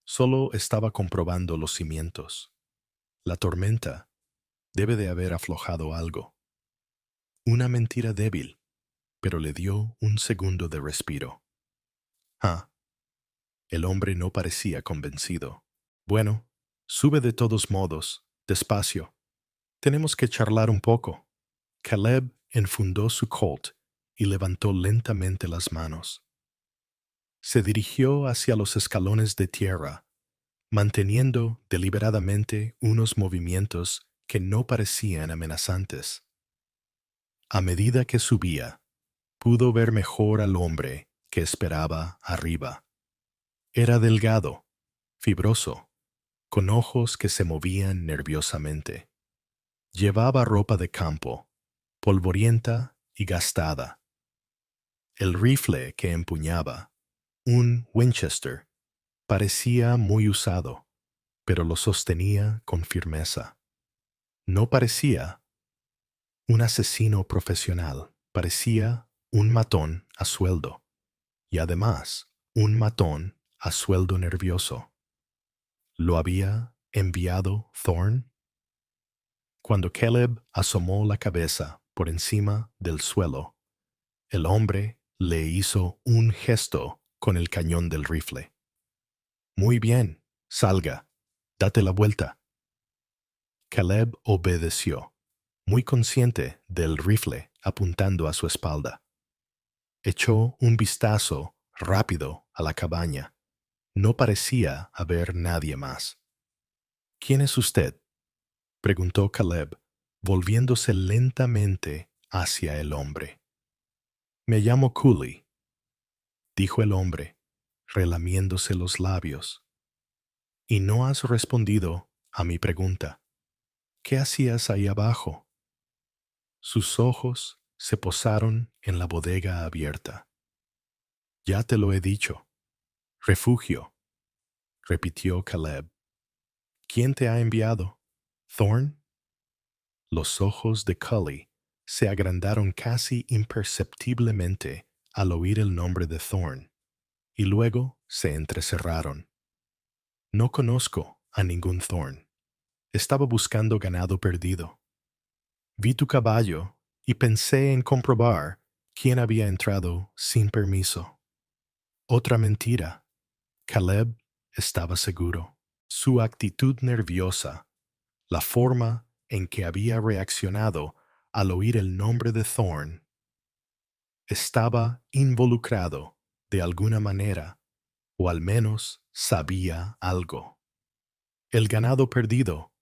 Speaker 1: Solo estaba comprobando los cimientos. La tormenta debe de haber aflojado algo. Una mentira débil, pero le dio un segundo de respiro. Ah, el hombre no parecía convencido. Bueno, sube de todos modos, despacio. Tenemos que charlar un poco. Caleb enfundó su Colt y levantó lentamente las manos. Se dirigió hacia los escalones de tierra, manteniendo deliberadamente unos movimientos que no parecían amenazantes. A medida que subía, pudo ver mejor al hombre que esperaba arriba. Era delgado, fibroso, con ojos que se movían nerviosamente. Llevaba ropa de campo, polvorienta y gastada. El rifle que empuñaba, un Winchester, parecía muy usado, pero lo sostenía con firmeza. No parecía un asesino profesional, parecía un matón a sueldo, y además un matón a sueldo nervioso. ¿Lo había enviado Thorn? Cuando Caleb asomó la cabeza por encima del suelo, el hombre le hizo un gesto con el cañón del rifle. Muy bien, salga, date la vuelta. Caleb obedeció, muy consciente del rifle apuntando a su espalda. Echó un vistazo rápido a la cabaña. No parecía haber nadie más. ¿Quién es usted?, preguntó Caleb, volviéndose lentamente hacia el hombre. Me llamo Cooley, dijo el hombre, relamiéndose los labios. Y no has respondido a mi pregunta. ¿Qué hacías ahí abajo? Sus ojos se posaron en la bodega abierta. Ya te lo he dicho. Refugio, repitió Caleb. ¿Quién te ha enviado? ¿Thorn? Los ojos de Cully se agrandaron casi imperceptiblemente al oír el nombre de Thorn, y luego se entrecerraron. No conozco a ningún Thorn. Estaba buscando ganado perdido. Vi tu caballo y pensé en comprobar quién había entrado sin permiso. Otra mentira. Caleb estaba seguro. Su actitud nerviosa, la forma en que había reaccionado al oír el nombre de Thorn, estaba involucrado de alguna manera, o al menos sabía algo. El ganado perdido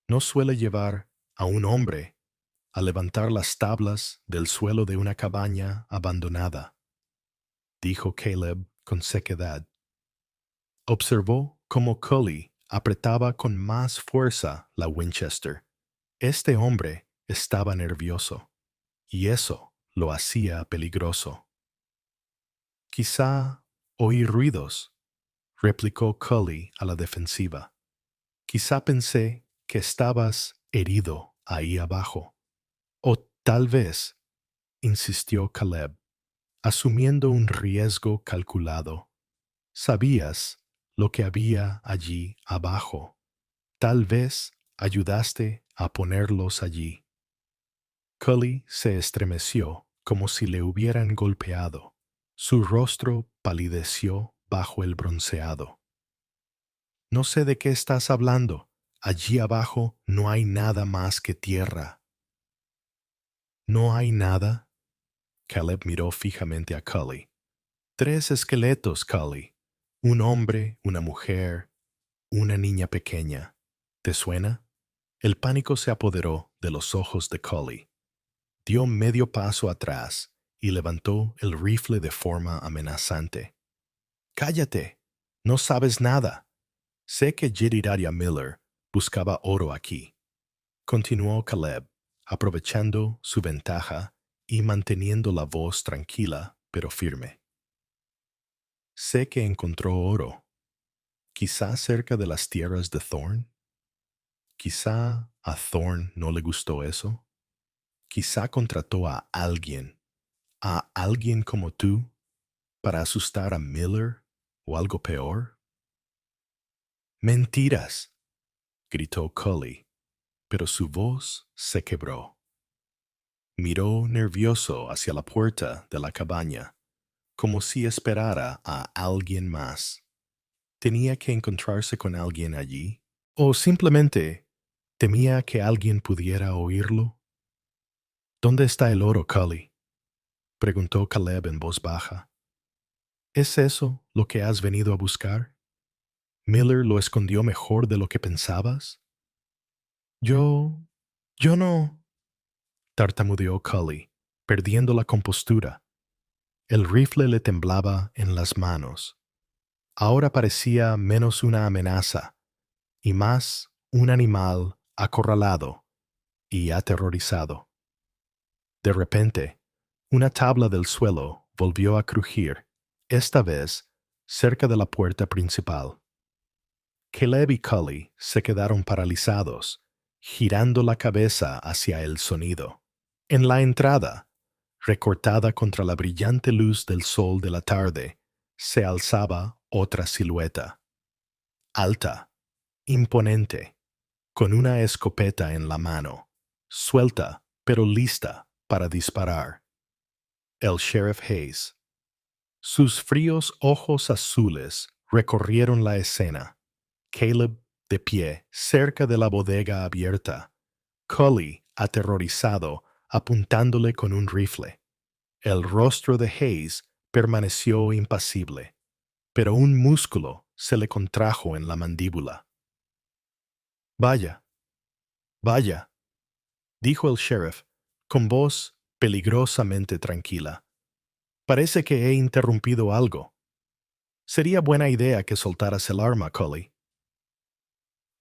Speaker 1: no suele llevar a un hombre a levantar las tablas del suelo de una cabaña abandonada, dijo Caleb con sequedad. Observó cómo Cully apretaba con más fuerza la Winchester. Este hombre estaba nervioso, y eso lo hacía peligroso. Quizá oí ruidos, replicó Cully a la defensiva. Quizá pensé que estabas herido ahí abajo. O tal vez, insistió Caleb, asumiendo un riesgo calculado. Sabías lo que había allí abajo. Tal vez ayudaste a ponerlos allí. Cully se estremeció como si le hubieran golpeado. Su rostro palideció bajo el bronceado. No sé de qué estás hablando. Allí abajo no hay nada más que tierra. ¿No hay nada? Caleb miró fijamente a Cully. 3 esqueletos, Cully. Un hombre, una mujer, una niña pequeña. ¿Te suena? El pánico se apoderó de los ojos de Cully. Dio medio paso atrás y levantó el rifle de forma amenazante. ¡Cállate! No sabes nada. Sé que Jedediah Miller buscaba oro aquí. Continuó Caleb, aprovechando su ventaja y manteniendo la voz tranquila pero firme. Sé que encontró oro. Quizá cerca de las tierras de Thorn. Quizá a Thorn no le gustó eso. Quizá contrató a alguien como tú, para asustar a Miller o algo peor. Mentiras, gritó Cully, pero su voz se quebró. Miró nervioso hacia la puerta de la cabaña, como si esperara a alguien más. ¿Tenía que encontrarse con alguien allí? ¿O simplemente temía que alguien pudiera oírlo? ¿Dónde está el oro, Cully?, preguntó Caleb en voz baja. ¿Es eso lo que has venido a buscar? ¿Miller lo escondió mejor de lo que pensabas? Yo... yo no... tartamudeó Cully, perdiendo la compostura. El rifle le temblaba en las manos. Ahora parecía menos una amenaza y más un animal acorralado y aterrorizado. De repente, Una tabla del suelo volvió a crujir, esta vez cerca de la puerta principal. Caleb y Cully se quedaron paralizados, girando la cabeza hacia el sonido. En la entrada, recortada contra la brillante luz del sol de la tarde, se alzaba otra silueta. Alta, imponente, con una escopeta en la mano, suelta pero lista para disparar. El Sheriff Hayes. Sus fríos ojos azules recorrieron la escena. Caleb de pie cerca de la bodega abierta. Cully aterrorizado apuntándole con un rifle. El rostro de Hayes permaneció impasible, pero un músculo se le contrajo en la mandíbula. Vaya, vaya, dijo el sheriff, con voz peligrosamente tranquila. Parece que he interrumpido algo. Sería buena idea que soltaras el arma, Cully.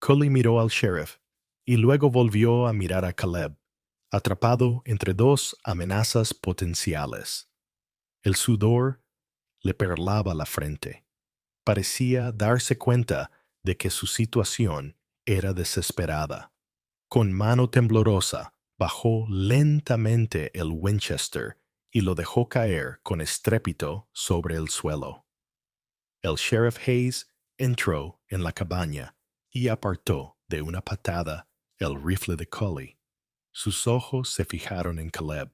Speaker 1: Cully miró al sheriff y luego volvió a mirar a Caleb, atrapado entre dos amenazas potenciales. El sudor le perlaba la frente. Parecía darse cuenta de que su situación era desesperada. Con mano temblorosa, bajó lentamente el Winchester y lo dejó caer con estrépito sobre el suelo. El Sheriff Hayes entró en la cabaña y apartó de una patada el rifle de Cully. Sus ojos se fijaron en Caleb.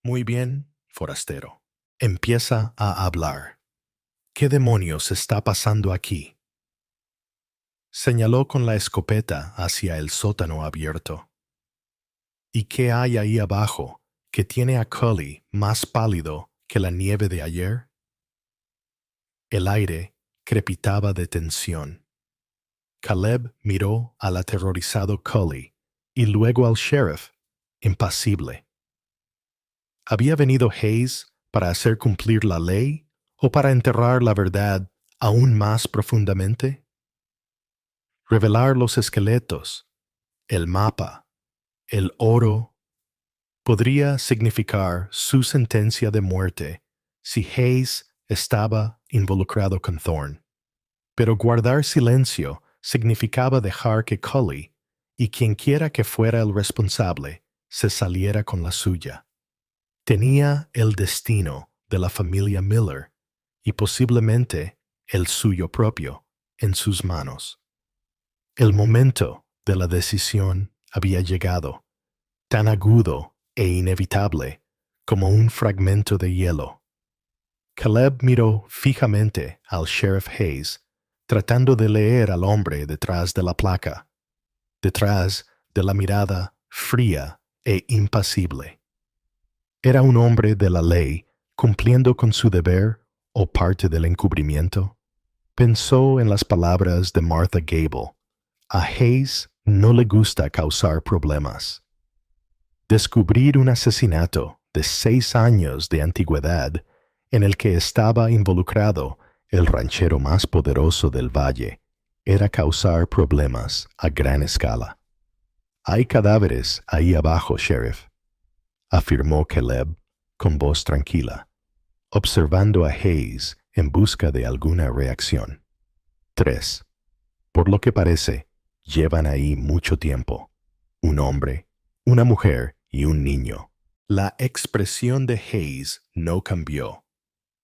Speaker 1: Muy bien, forastero. Empieza a hablar. ¿Qué demonios está pasando aquí? Señaló con la escopeta hacia el sótano abierto. ¿Y qué hay ahí abajo que tiene a Cully más pálido que la nieve de ayer? El aire crepitaba de tensión. Caleb miró al aterrorizado Cully y luego al sheriff, impasible. ¿Había venido Hayes para hacer cumplir la ley o para enterrar la verdad aún más profundamente? Revelar los esqueletos, el mapa, el oro, podría significar su sentencia de muerte si Hayes estaba involucrado con Thorne. Pero guardar silencio significaba dejar que Cully, y quienquiera que fuera el responsable, se saliera con la suya. Tenía el destino de la familia Miller y posiblemente el suyo propio en sus manos. El momento de la decisión había llegado, tan agudo e inevitable como un fragmento de hielo. Caleb miró fijamente al Sheriff Hayes, tratando de leer al hombre detrás de la placa, detrás de la mirada fría e impasible. ¿Era un hombre de la ley cumpliendo con su deber o parte del encubrimiento? Pensó en las palabras de Martha Gable. A Hayes no le gusta causar problemas. Descubrir un asesinato de 6 años de antigüedad en el que estaba involucrado el ranchero más poderoso del valle era causar problemas a gran escala. Hay cadáveres ahí abajo, sheriff, afirmó Caleb con voz tranquila, observando a Hayes en busca de alguna reacción. 3. Por lo que parece, llevan ahí mucho tiempo. Un hombre, una mujer y un niño. La expresión de Hayes no cambió,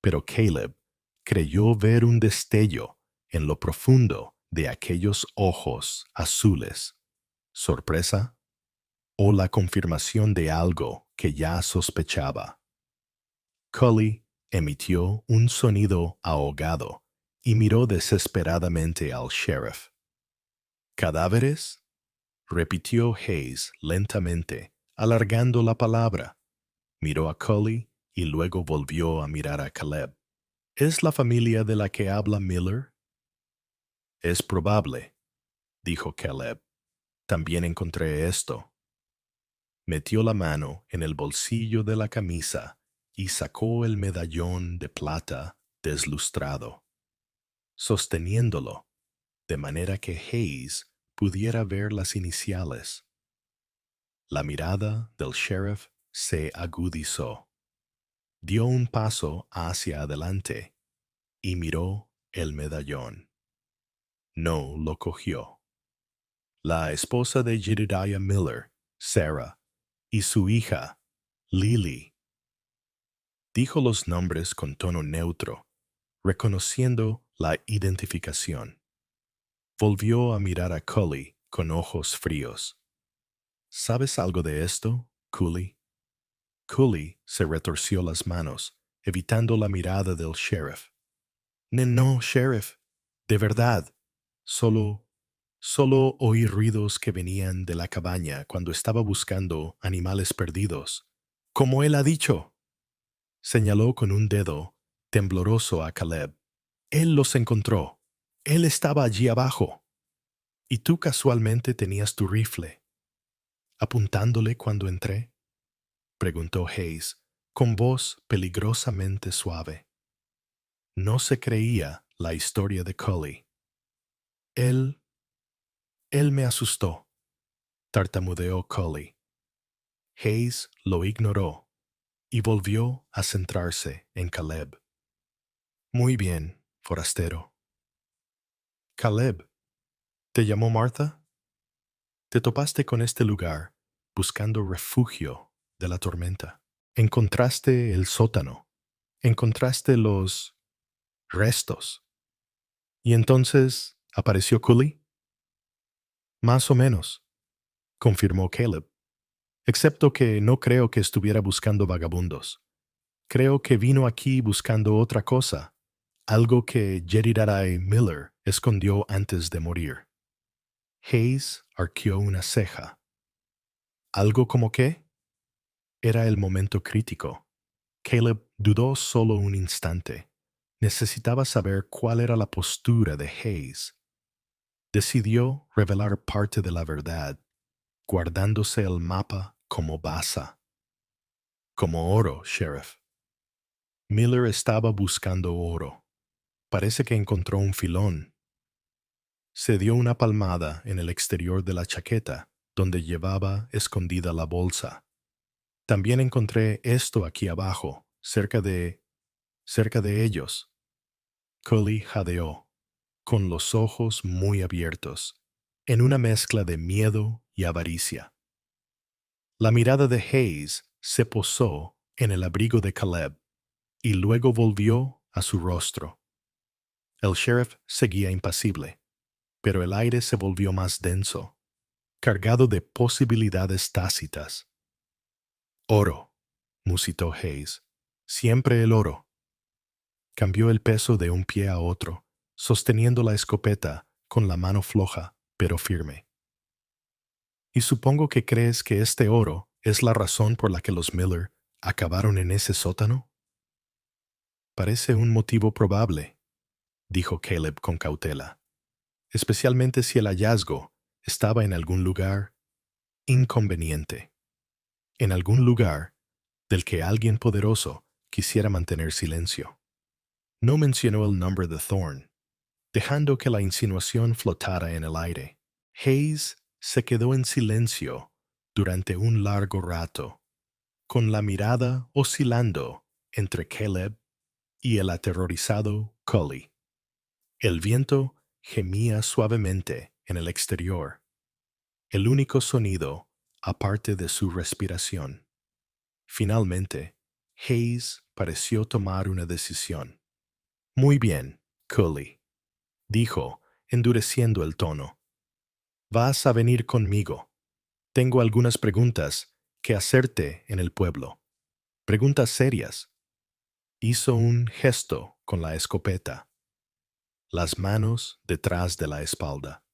Speaker 1: pero Caleb creyó ver un destello en lo profundo de aquellos ojos azules. ¿Sorpresa? ¿O la confirmación de algo que ya sospechaba? Cully emitió un sonido ahogado y miró desesperadamente al sheriff. ¿Cadáveres? Repitió Hayes lentamente, alargando la palabra. Miró a Cully y luego volvió a mirar a Caleb. ¿Es la familia de la que habla Miller? Es probable, dijo Caleb. También encontré esto. Metió la mano en el bolsillo de la camisa y sacó el medallón de plata deslustrado, sosteniéndolo de manera que Hayes pudiera ver las iniciales. La mirada del sheriff se agudizó. dio un paso hacia adelante y miró el medallón. No lo cogió. La esposa de Jedediah Miller, Sarah, y su hija, Lily, dijo los nombres con tono neutro, reconociendo la identificación. Volvió a mirar a Cully con ojos fríos. ¿Sabes algo de esto, Cully? Cully se retorció las manos, evitando la mirada del sheriff. No, sheriff. De verdad. Solo oí ruidos que venían de la cabaña cuando estaba buscando animales perdidos. Como él ha dicho. Señaló con un dedo tembloroso a Caleb. Él los encontró. Él estaba allí abajo. Y tú casualmente tenías tu rifle. ¿Apuntándole cuando entré? Preguntó Hayes, con voz peligrosamente suave. No se creía la historia de Cully. Él me asustó, tartamudeó Cully. Hayes lo ignoró y volvió a centrarse en Caleb. Muy bien, forastero. Caleb, ¿te llamó Martha? Te topaste con este lugar buscando refugio de la tormenta. Encontraste el sótano. Encontraste los restos. ¿Y entonces apareció Cully? Más o menos, confirmó Caleb. Excepto que no creo que estuviera buscando vagabundos. Creo que vino aquí buscando otra cosa, algo que Jedediah Miller escondió antes de morir. Hayes arqueó una ceja. ¿Algo como qué? Era el momento crítico. Caleb dudó solo un instante. Necesitaba saber cuál era la postura de Hayes. Decidió revelar parte de la verdad, guardándose el mapa como baza. Como oro, sheriff. Miller estaba buscando oro. Parece que encontró un filón. Se dio una palmada en el exterior de la chaqueta, donde llevaba escondida la bolsa. También encontré esto aquí abajo, cerca de ellos. Cully jadeó, con los ojos muy abiertos, en una mezcla de miedo y avaricia. La mirada de Hayes se posó en el abrigo de Caleb y luego volvió a su rostro. El sheriff seguía impasible, pero el aire se volvió más denso, cargado de posibilidades tácitas. Oro, musitó Hayes. Siempre el oro. Cambió el peso de un pie a otro, sosteniendo la escopeta con la mano floja, pero firme. Y supongo que crees que este oro es la razón por la que los Miller acabaron en ese sótano. Parece un motivo probable, dijo Caleb con cautela, especialmente si el hallazgo estaba en algún lugar inconveniente, en algún lugar del que alguien poderoso quisiera mantener silencio. No mencionó el nombre de Thorne, dejando que la insinuación flotara en el aire. Hayes se quedó en silencio durante un largo rato, con la mirada oscilando entre Caleb y el aterrorizado Cully. El viento gemía suavemente en el exterior, el único sonido aparte de su respiración. Finalmente, Hayes pareció tomar una decisión. Muy bien, Cully, dijo, endureciendo el tono. Vas a venir conmigo. Tengo algunas preguntas que hacerte en el pueblo. Preguntas serias. Hizo un gesto con la escopeta, las manos detrás de la espalda.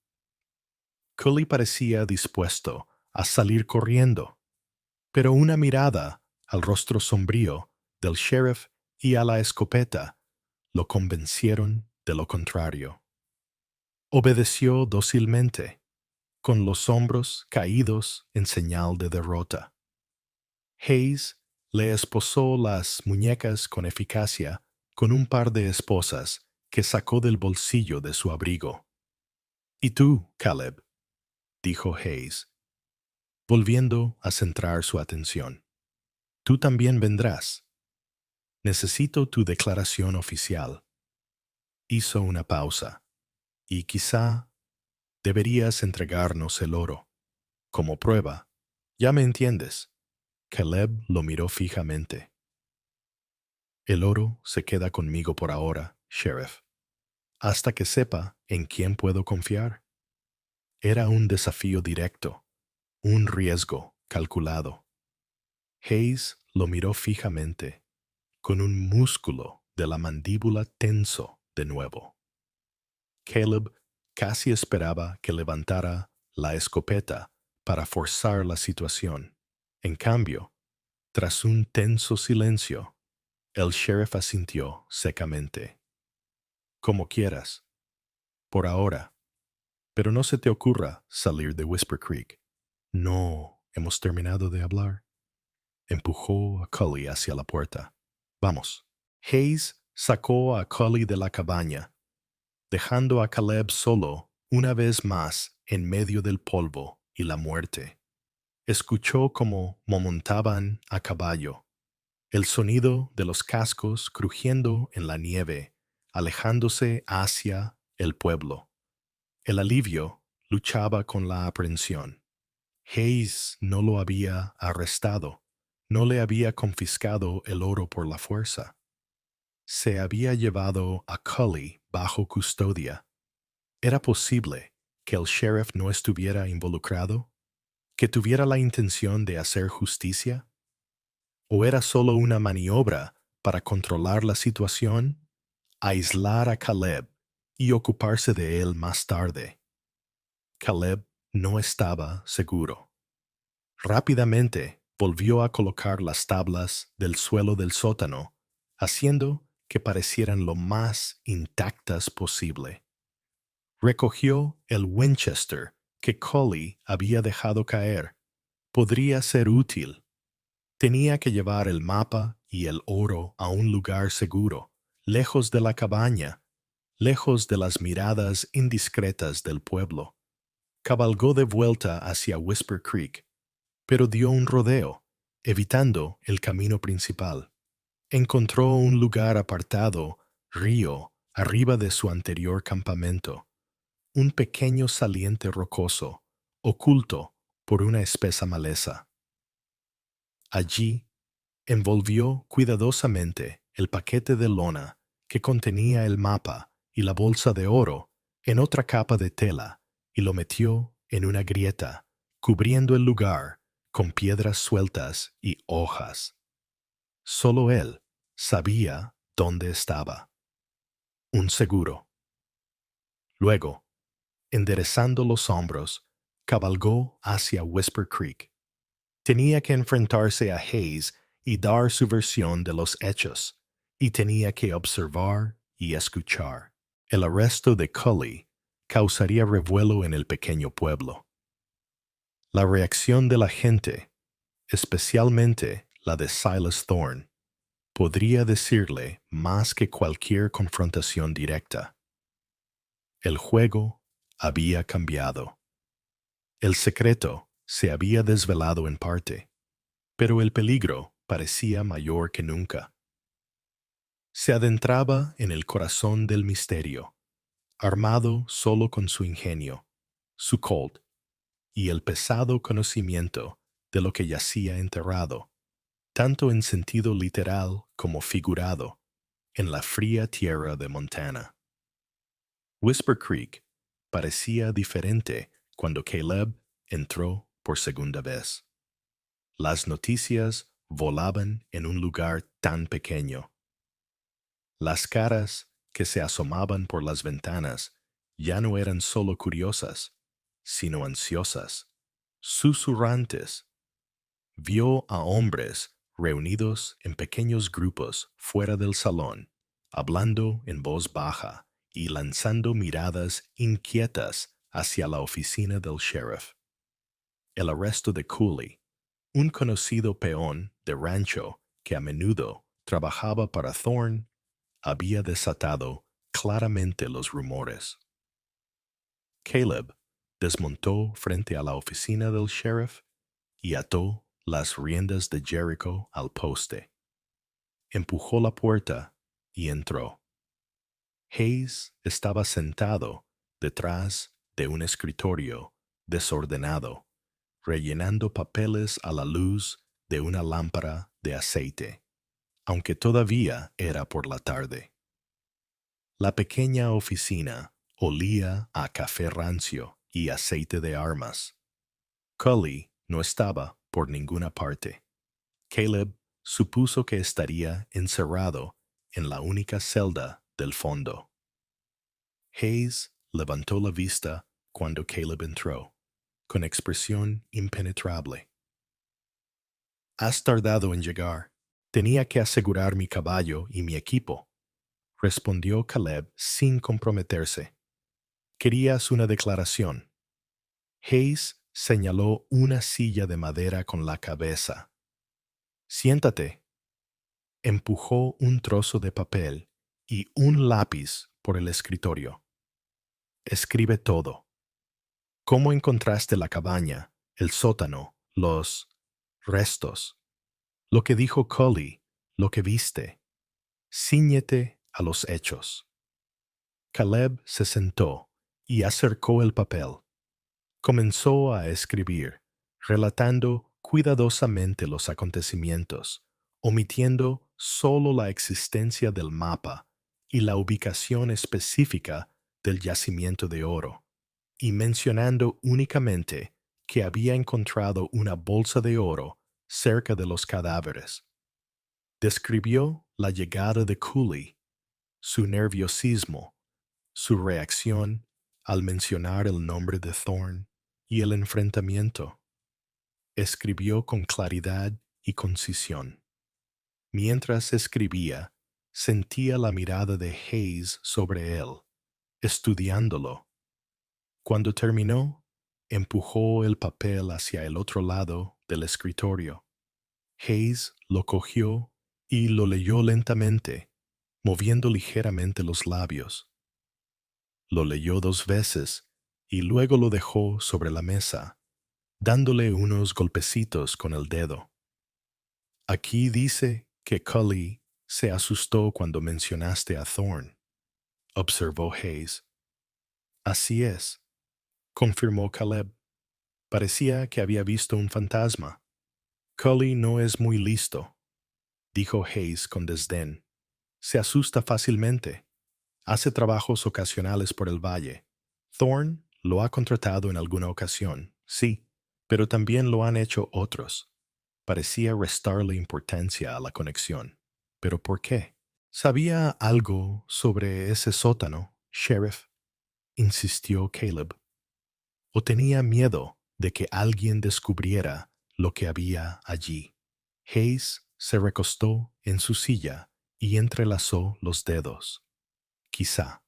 Speaker 1: Cully parecía dispuesto a salir corriendo, pero una mirada al rostro sombrío del sheriff y a la escopeta lo convencieron de lo contrario. Obedeció dócilmente, con los hombros caídos en señal de derrota. Hayes le esposó las muñecas con eficacia con un par de esposas que sacó del bolsillo de su abrigo. ¿Y tú, Caleb?, dijo Hayes, volviendo a centrar su atención. Tú también vendrás. Necesito tu declaración oficial. Hizo una pausa. Y quizá deberías entregarnos el oro. Como prueba. Ya me entiendes. Caleb lo miró fijamente. El oro se queda conmigo por ahora, Sheriff, hasta que sepa en quién puedo confiar. Era un desafío directo, un riesgo calculado. Hayes lo miró fijamente, con un músculo de la mandíbula tenso de nuevo. Caleb casi esperaba que levantara la escopeta para forzar la situación. En cambio, tras un tenso silencio, el sheriff asintió secamente. Como quieras, por ahora. Pero no se te ocurra salir de Whisper Creek. No, hemos terminado de hablar. Empujó a Cully hacia la puerta. Vamos. Hayes sacó a Cully de la cabaña, dejando a Caleb solo una vez más en medio del polvo y la muerte. Escuchó cómo montaban a caballo, el sonido de los cascos crujiendo en la nieve, alejándose hacia el pueblo. El alivio luchaba con la aprensión. Hayes no lo había arrestado, no le había confiscado el oro por la fuerza. Se había llevado a Cully bajo custodia. ¿Era posible que el sheriff no estuviera involucrado? ¿Que tuviera la intención de hacer justicia? ¿O era solo una maniobra para controlar la situación, aislar a Caleb y ocuparse de él más tarde? Caleb no estaba seguro. Rápidamente volvió a colocar las tablas del suelo del sótano, haciendo que parecieran lo más intactas posible. Recogió el Winchester que Cully había dejado caer. Podría ser útil. Tenía que llevar el mapa y el oro a un lugar seguro, lejos de la cabaña, lejos de las miradas indiscretas del pueblo. Cabalgó de vuelta hacia Whisper Creek, pero dio un rodeo, evitando el camino principal. Encontró un lugar apartado, río, arriba de su anterior campamento, un pequeño saliente rocoso, oculto por una espesa maleza. Allí, envolvió cuidadosamente el paquete de lona que contenía el mapa y la bolsa de oro en otra capa de tela y lo metió en una grieta, cubriendo el lugar con piedras sueltas y hojas. Solo él sabía dónde estaba. Un seguro. Luego, enderezando los hombros, cabalgó hacia Whisper Creek. Tenía que enfrentarse a Hayes y dar su versión de los hechos, y tenía que observar y escuchar. El arresto de Cully causaría revuelo en el pequeño pueblo. La reacción de la gente, especialmente la de Silas Thorne, podría decirle más que cualquier confrontación directa. El juego había cambiado. El secreto se había desvelado en parte, pero el peligro parecía mayor que nunca. Se adentraba en el corazón del misterio, armado solo con su ingenio, su Colt y el pesado conocimiento de lo que yacía enterrado, tanto en sentido literal como figurado, en la fría tierra de Montana. Whisper Creek parecía diferente cuando Caleb entró por segunda vez. Las noticias volaban en un lugar tan pequeño. Las caras que se asomaban por las ventanas ya no eran solo curiosas, sino ansiosas, susurrantes. Vio a hombres reunidos en pequeños grupos fuera del salón, hablando en voz baja y lanzando miradas inquietas hacia la oficina del sheriff. El arresto de Cooley, un conocido peón de rancho que a menudo trabajaba para Thorne, había desatado claramente los rumores. Caleb desmontó frente a la oficina del sheriff y ató las riendas de Jericho al poste. empujó la puerta y entró. Hayes estaba sentado detrás de un escritorio desordenado, rellenando papeles a la luz de una lámpara de aceite, aunque todavía era por la tarde. La pequeña oficina olía a café rancio y aceite de armas. Cully no estaba por ninguna parte. Caleb supuso que estaría encerrado en la única celda del fondo. Hayes levantó la vista cuando Caleb entró, con expresión impenetrable. «Has tardado en llegar. Tenía que asegurar mi caballo y mi equipo», respondió Caleb sin comprometerse. «¿Querías una declaración?» Hayes señaló una silla de madera con la cabeza. «Siéntate». Empujó un trozo de papel y un lápiz por el escritorio. «Escribe todo. ¿Cómo encontraste la cabaña, el sótano, los restos? Lo que dijo Cully, lo que viste. Cíñete a los hechos». Caleb se sentó y acercó el papel. Comenzó a escribir, relatando cuidadosamente los acontecimientos, omitiendo solo la existencia del mapa y la ubicación específica del yacimiento de oro, y mencionando únicamente que había encontrado una bolsa de oro cerca de los cadáveres. Describió la llegada de Cooley, su nerviosismo, su reacción al mencionar el nombre de Thorne y el enfrentamiento. Escribió con claridad y concisión. Mientras escribía, sentía la mirada de Hayes sobre él, estudiándolo. Cuando terminó, empujó el papel hacia el otro lado del escritorio. Hayes lo cogió y lo leyó lentamente, moviendo ligeramente los labios. Lo leyó 2 veces y luego lo dejó sobre la mesa, dándole unos golpecitos con el dedo. «Aquí dice que Cully se asustó cuando mencionaste a Thorne», observó Hayes. «Así es», confirmó Caleb. «Parecía que había visto un fantasma». «Cully no es muy listo», dijo Hayes con desdén. «Se asusta fácilmente. Hace trabajos ocasionales por el valle. Thorne lo ha contratado en alguna ocasión, sí, pero también lo han hecho otros». Parecía restarle importancia a la conexión. ¿Pero por qué? ¿Sabía algo sobre ese sótano, sheriff?, insistió Caleb. ¿O tenía miedo de que alguien descubriera lo que había allí? Hayes se recostó en su silla y entrelazó los dedos. Quizá.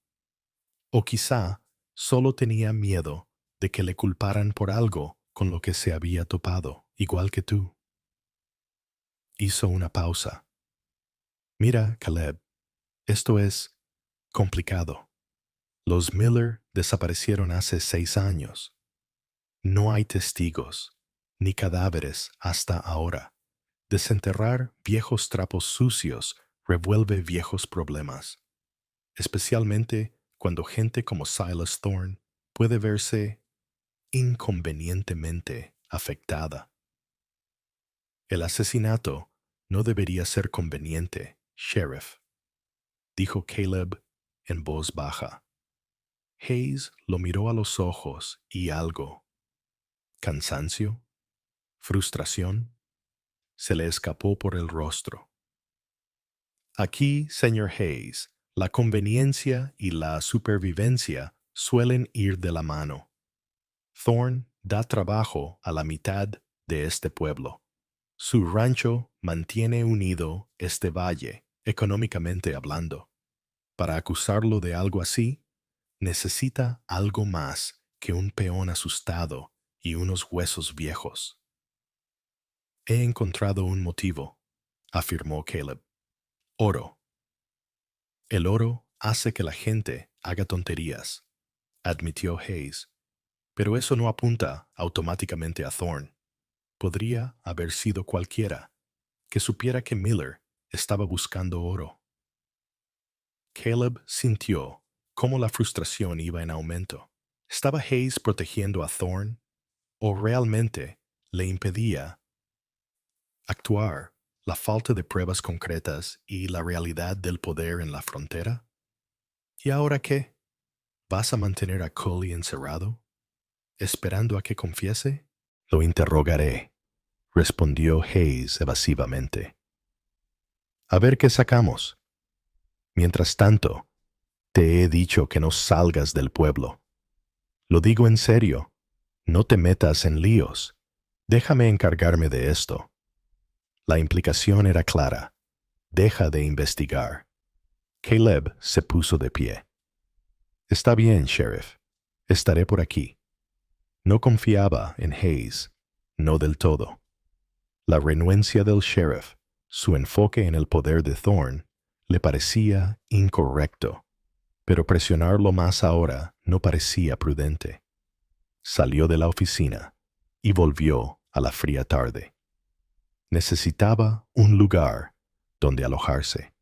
Speaker 1: O quizá solo tenía miedo de que le culparan por algo con lo que se había topado, igual que tú. Hizo una pausa. «Mira, Caleb, esto es complicado. Los Miller desaparecieron hace 6 años. No hay testigos, ni cadáveres hasta ahora. Desenterrar viejos trapos sucios revuelve viejos problemas, especialmente cuando gente como Silas Thorne puede verse inconvenientemente afectada. El asesinato no debería ser conveniente, sheriff», dijo Caleb en voz baja. Hayes lo miró a los ojos y algo, cansancio, frustración, se le escapó por el rostro. «Aquí, señor Hayes, la conveniencia y la supervivencia suelen ir de la mano. Thorne da trabajo a la mitad de este pueblo. Su rancho mantiene unido este valle, económicamente hablando. Para acusarlo de algo así, necesita algo más que un peón asustado y unos huesos viejos». «He encontrado un motivo», afirmó Caleb. «Oro. El oro hace que la gente haga tonterías», admitió Hayes. «Pero eso no apunta automáticamente a Thorne. Podría haber sido cualquiera que supiera que Miller estaba buscando oro. Caleb sintió cómo la frustración iba en aumento. ¿Estaba Hayes protegiendo a Thorne o realmente le impedía actuar la falta de pruebas concretas y la realidad del poder en la frontera? ¿Y ahora qué? ¿Vas a mantener a Cully encerrado, esperando a que confiese? Lo interrogaré, respondió Hayes evasivamente. A ver qué sacamos. Mientras tanto, te he dicho que no salgas del pueblo. Lo digo en serio. No te metas en líos. Déjame encargarme de esto. La implicación era clara. Deja de investigar. Caleb se puso de pie. Está bien, Sheriff. Estaré por aquí. No confiaba en Hayes, no del todo. La renuencia del sheriff, su enfoque en el poder de Thorne, le parecía incorrecto, pero presionarlo más ahora no parecía prudente. Salió de la oficina y volvió a la fría tarde. Necesitaba un lugar donde alojarse.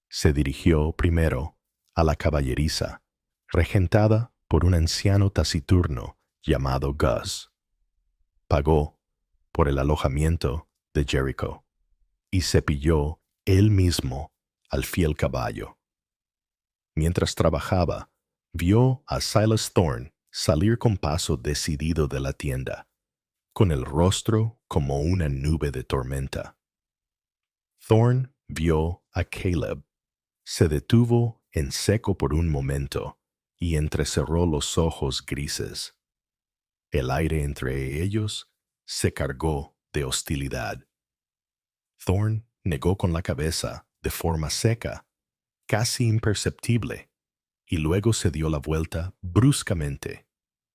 Speaker 1: Se dirigió primero a la caballeriza, regentada por un anciano taciturno llamado Gus. Pagó por el alojamiento de Jericho y cepilló él mismo al fiel caballo. Mientras trabajaba, vio a Silas Thorne salir con paso decidido de la tienda, con el rostro como una nube de tormenta. Thorne vio a Caleb, se detuvo en seco por un momento y entrecerró los ojos grises. El aire entre ellos se cargó de hostilidad. Thorne negó con la cabeza de forma seca, casi imperceptible, y luego se dio la vuelta bruscamente.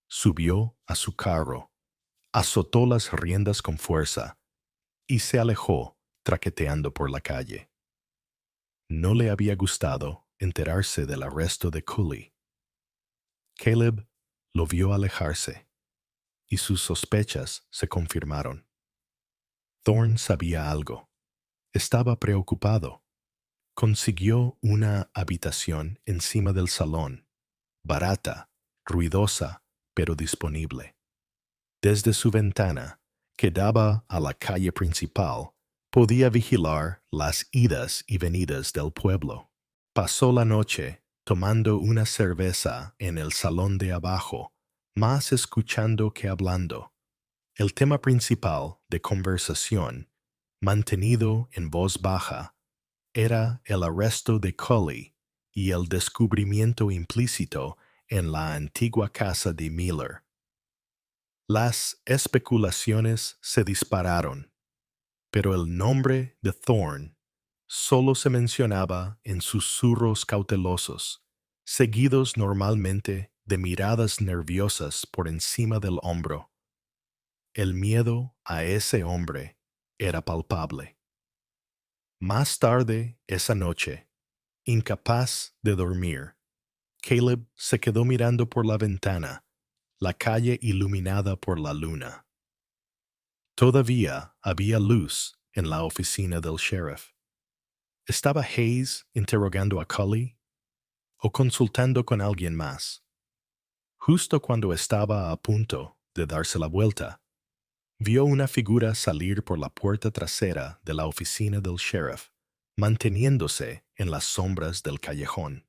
Speaker 1: Subió a su carro, azotó las riendas con fuerza y se alejó traqueteando por la calle. No le había gustado enterarse del arresto de Cully. Caleb lo vio alejarse y sus sospechas se confirmaron. Thorne sabía algo. Estaba preocupado. Consiguió una habitación encima del salón, barata, ruidosa, pero disponible. Desde su ventana, que daba a la calle principal, podía vigilar las idas y venidas del pueblo. Pasó la noche tomando una cerveza en el salón de abajo, más escuchando que hablando. El tema principal de conversación, mantenido en voz baja, era el arresto de Cully y el descubrimiento implícito en la antigua casa de Miller. Las especulaciones se dispararon, pero el nombre de Thorne solo se mencionaba en susurros cautelosos, seguidos normalmente de miradas nerviosas por encima del hombro. El miedo a ese hombre era palpable. Más tarde esa noche, incapaz de dormir, Caleb se quedó mirando por la ventana, la calle iluminada por la luna. Todavía había luz en la oficina del sheriff. ¿Estaba Hayes interrogando a Cully o consultando con alguien más? Justo cuando estaba a punto de darse la vuelta, vio una figura salir por la puerta trasera de la oficina del sheriff, manteniéndose en las sombras del callejón.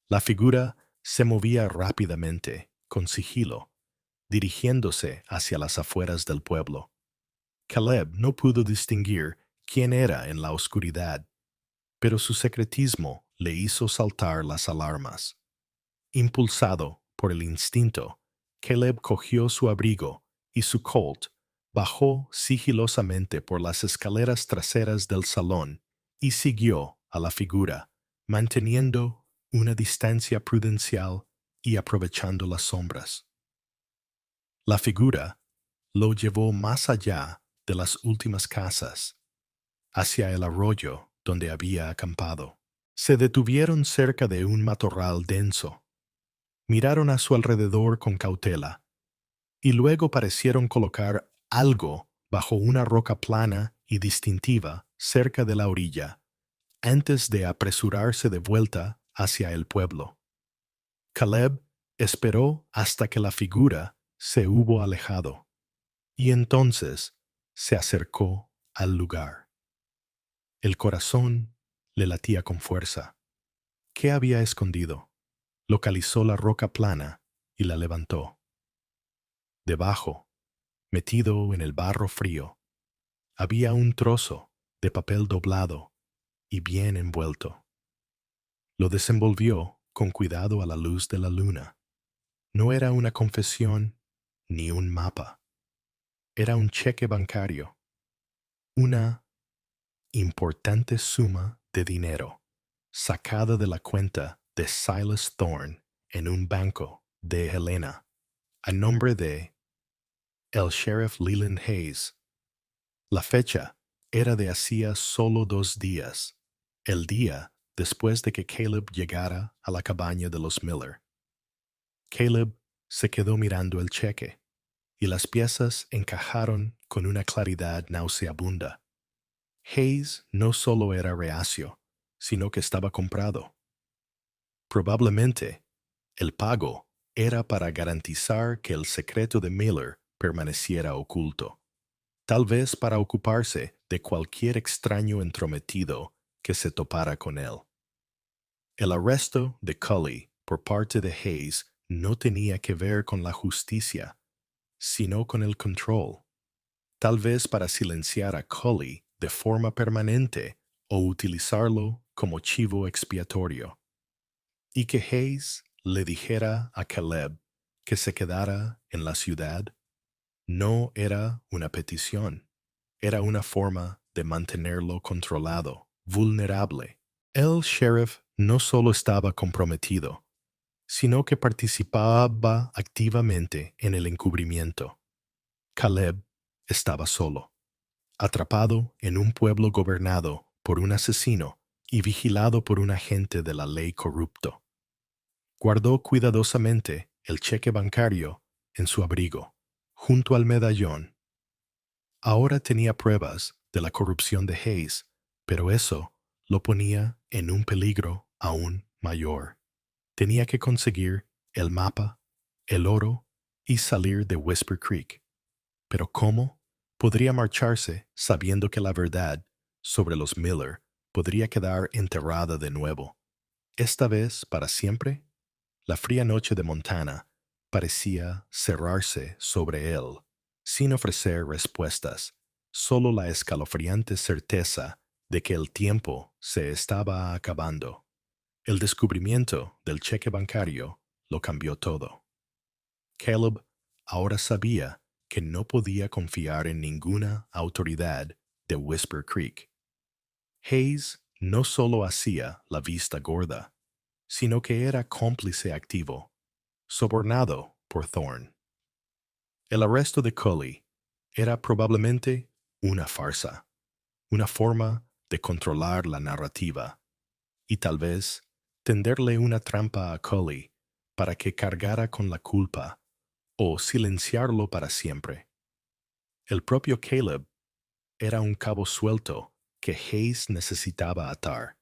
Speaker 1: La figura se movía rápidamente, con sigilo, dirigiéndose hacia las afueras del pueblo. Caleb no pudo distinguir quién era en la oscuridad, pero su secretismo le hizo saltar las alarmas. Impulsado por el instinto, Caleb cogió su abrigo y su Colt, bajó sigilosamente por las escaleras traseras del salón y siguió a la figura, manteniendo una distancia prudencial y aprovechando las sombras. La figura lo llevó más allá de las últimas casas, hacia el arroyo donde había acampado. Se detuvieron cerca de un matorral denso. Miraron a su alrededor con cautela, y luego parecieron colocar algo bajo una roca plana y distintiva cerca de la orilla, antes de apresurarse de vuelta hacia el pueblo. Caleb esperó hasta que la figura se hubo alejado, y entonces se acercó al lugar. El corazón le latía con fuerza. ¿Qué había escondido? Localizó la roca plana y la levantó. Debajo, metido en el barro frío, había un trozo de papel doblado y bien envuelto. Lo desenvolvió con cuidado a la luz de la luna. No era una confesión ni un mapa. Era un cheque bancario, una importante suma de dinero sacada de la cuenta de Silas Thorne en un banco de Helena, a nombre de el sheriff Leland Hayes. La fecha era de hacía solo 2 días, el día después de que Caleb llegara a la cabaña de los Miller. Caleb se quedó mirando el cheque, y las piezas encajaron con una claridad nauseabunda. Hayes no solo era reacio, sino que estaba comprado. Probablemente, el pago era para garantizar que el secreto de Miller permaneciera oculto, tal vez para ocuparse de cualquier extraño entrometido que se topara con él. El arresto de Cully por parte de Hayes no tenía que ver con la justicia, sino con el control, tal vez para silenciar a Cully de forma permanente o utilizarlo como chivo expiatorio. Y que Hayes le dijera a Caleb que se quedara en la ciudad no era una petición, era una forma de mantenerlo controlado, vulnerable. El sheriff no solo estaba comprometido, sino que participaba activamente en el encubrimiento. Caleb estaba solo, atrapado en un pueblo gobernado por un asesino y vigilado por un agente de la ley corrupto. Guardó cuidadosamente el cheque bancario en su abrigo, junto al medallón. Ahora tenía pruebas de la corrupción de Hayes, pero eso lo ponía en un peligro aún mayor. Tenía que conseguir el mapa, el oro y salir de Whisper Creek. Pero ¿cómo? Podría marcharse sabiendo que la verdad sobre los Miller podría quedar enterrada de nuevo. Esta vez para siempre. La fría noche de Montana parecía cerrarse sobre él, sin ofrecer respuestas, solo la escalofriante certeza de que el tiempo se estaba acabando. El descubrimiento del cheque bancario lo cambió todo. Caleb ahora sabía que no podía confiar en ninguna autoridad de Whisper Creek. Hayes no solo hacía la vista gorda, sino que era cómplice activo, sobornado por Thorne. El arresto de Cully era probablemente una farsa, una forma de controlar la narrativa, y tal vez tenderle una trampa a Cully para que cargara con la culpa o silenciarlo para siempre. El propio Caleb era un cabo suelto que Hayes necesitaba atar.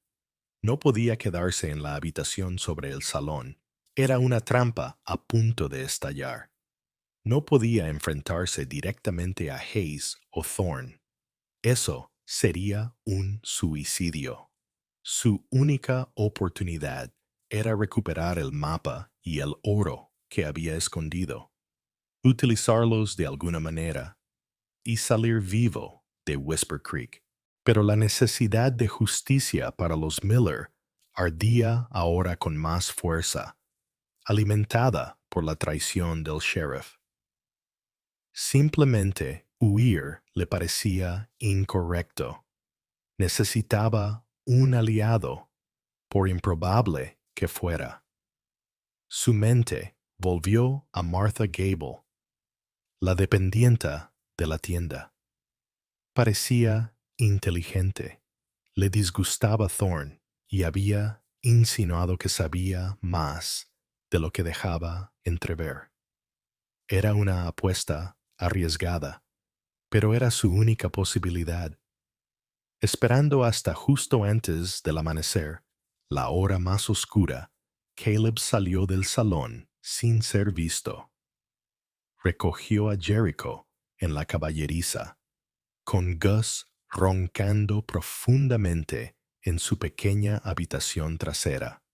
Speaker 1: No podía quedarse en la habitación sobre el salón. Era una trampa a punto de estallar. No podía enfrentarse directamente a Hayes o Thorne. Eso sería un suicidio. Su única oportunidad era recuperar el mapa y el oro que había escondido, utilizarlos de alguna manera y salir vivo de Whisper Creek. Pero la necesidad de justicia para los Miller ardía ahora con más fuerza, alimentada por la traición del sheriff. Simplemente huir le parecía incorrecto. Necesitaba un aliado, por improbable que fuera. Su mente volvió a Martha Gable, la dependienta de la tienda. Parecía inteligente. Le disgustaba Thorne y había insinuado que sabía más de lo que dejaba entrever. Era una apuesta arriesgada, pero era su única posibilidad. Esperando hasta justo antes del amanecer, la hora más oscura, Caleb salió del salón sin ser visto. Recogió a Jericho en la caballeriza, con Gus roncando profundamente en su pequeña habitación trasera.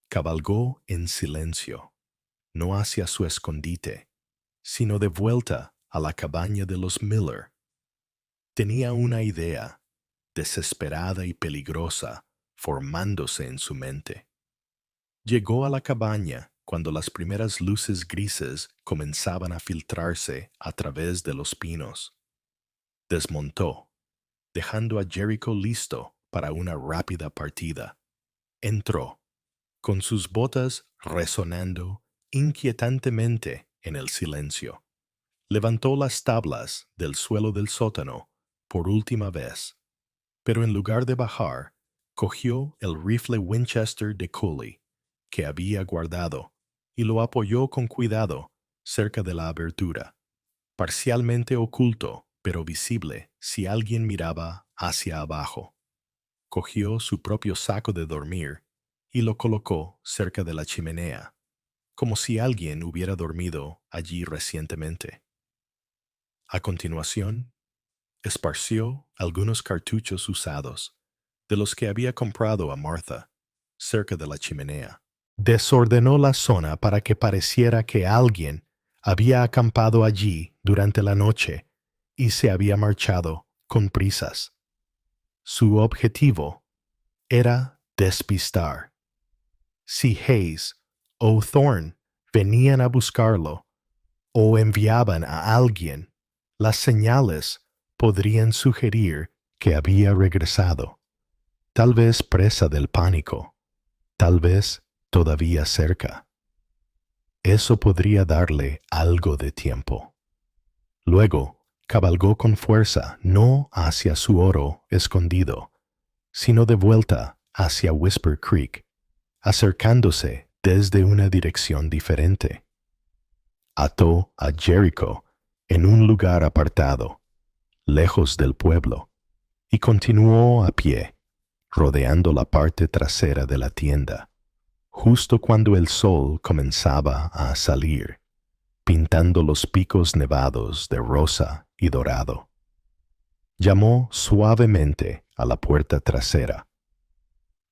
Speaker 1: Cabalgó en silencio, no hacia su escondite, sino de vuelta a la cabaña de los Miller. Tenía una idea, desesperada y peligrosa, formándose en su mente. Llegó a la cabaña cuando las primeras luces grises comenzaban a filtrarse a través de los pinos. Desmontó, dejando a Jericho listo para una rápida partida. Entró, con sus botas resonando inquietantemente en el silencio. Levantó las tablas del suelo del sótano por última vez, pero en lugar de bajar, cogió el rifle Winchester de Cooley que había guardado y lo apoyó con cuidado cerca de la abertura, parcialmente oculto pero visible si alguien miraba hacia abajo. Cogió su propio saco de dormir y lo colocó cerca de la chimenea, como si alguien hubiera dormido allí recientemente. A continuación, esparció algunos cartuchos usados, de los que había comprado a Martha, cerca de la chimenea. Desordenó la zona para que pareciera que alguien había acampado allí durante la noche y se había marchado con prisas. Su objetivo era despistar. Si Hayes o Thorne venían a buscarlo o enviaban a alguien, las señales podrían sugerir que había regresado, tal vez presa del pánico, tal vez todavía cerca. Eso podría darle algo de tiempo. Luego, cabalgó con fuerza no hacia su oro escondido, sino de vuelta hacia Whisper Creek, acercándose desde una dirección diferente. Ató a Jericho en un lugar apartado, lejos del pueblo, y continuó a pie, rodeando la parte trasera de la tienda, justo cuando el sol comenzaba a salir, pintando los picos nevados de rosa y dorado. Llamó suavemente a la puerta trasera.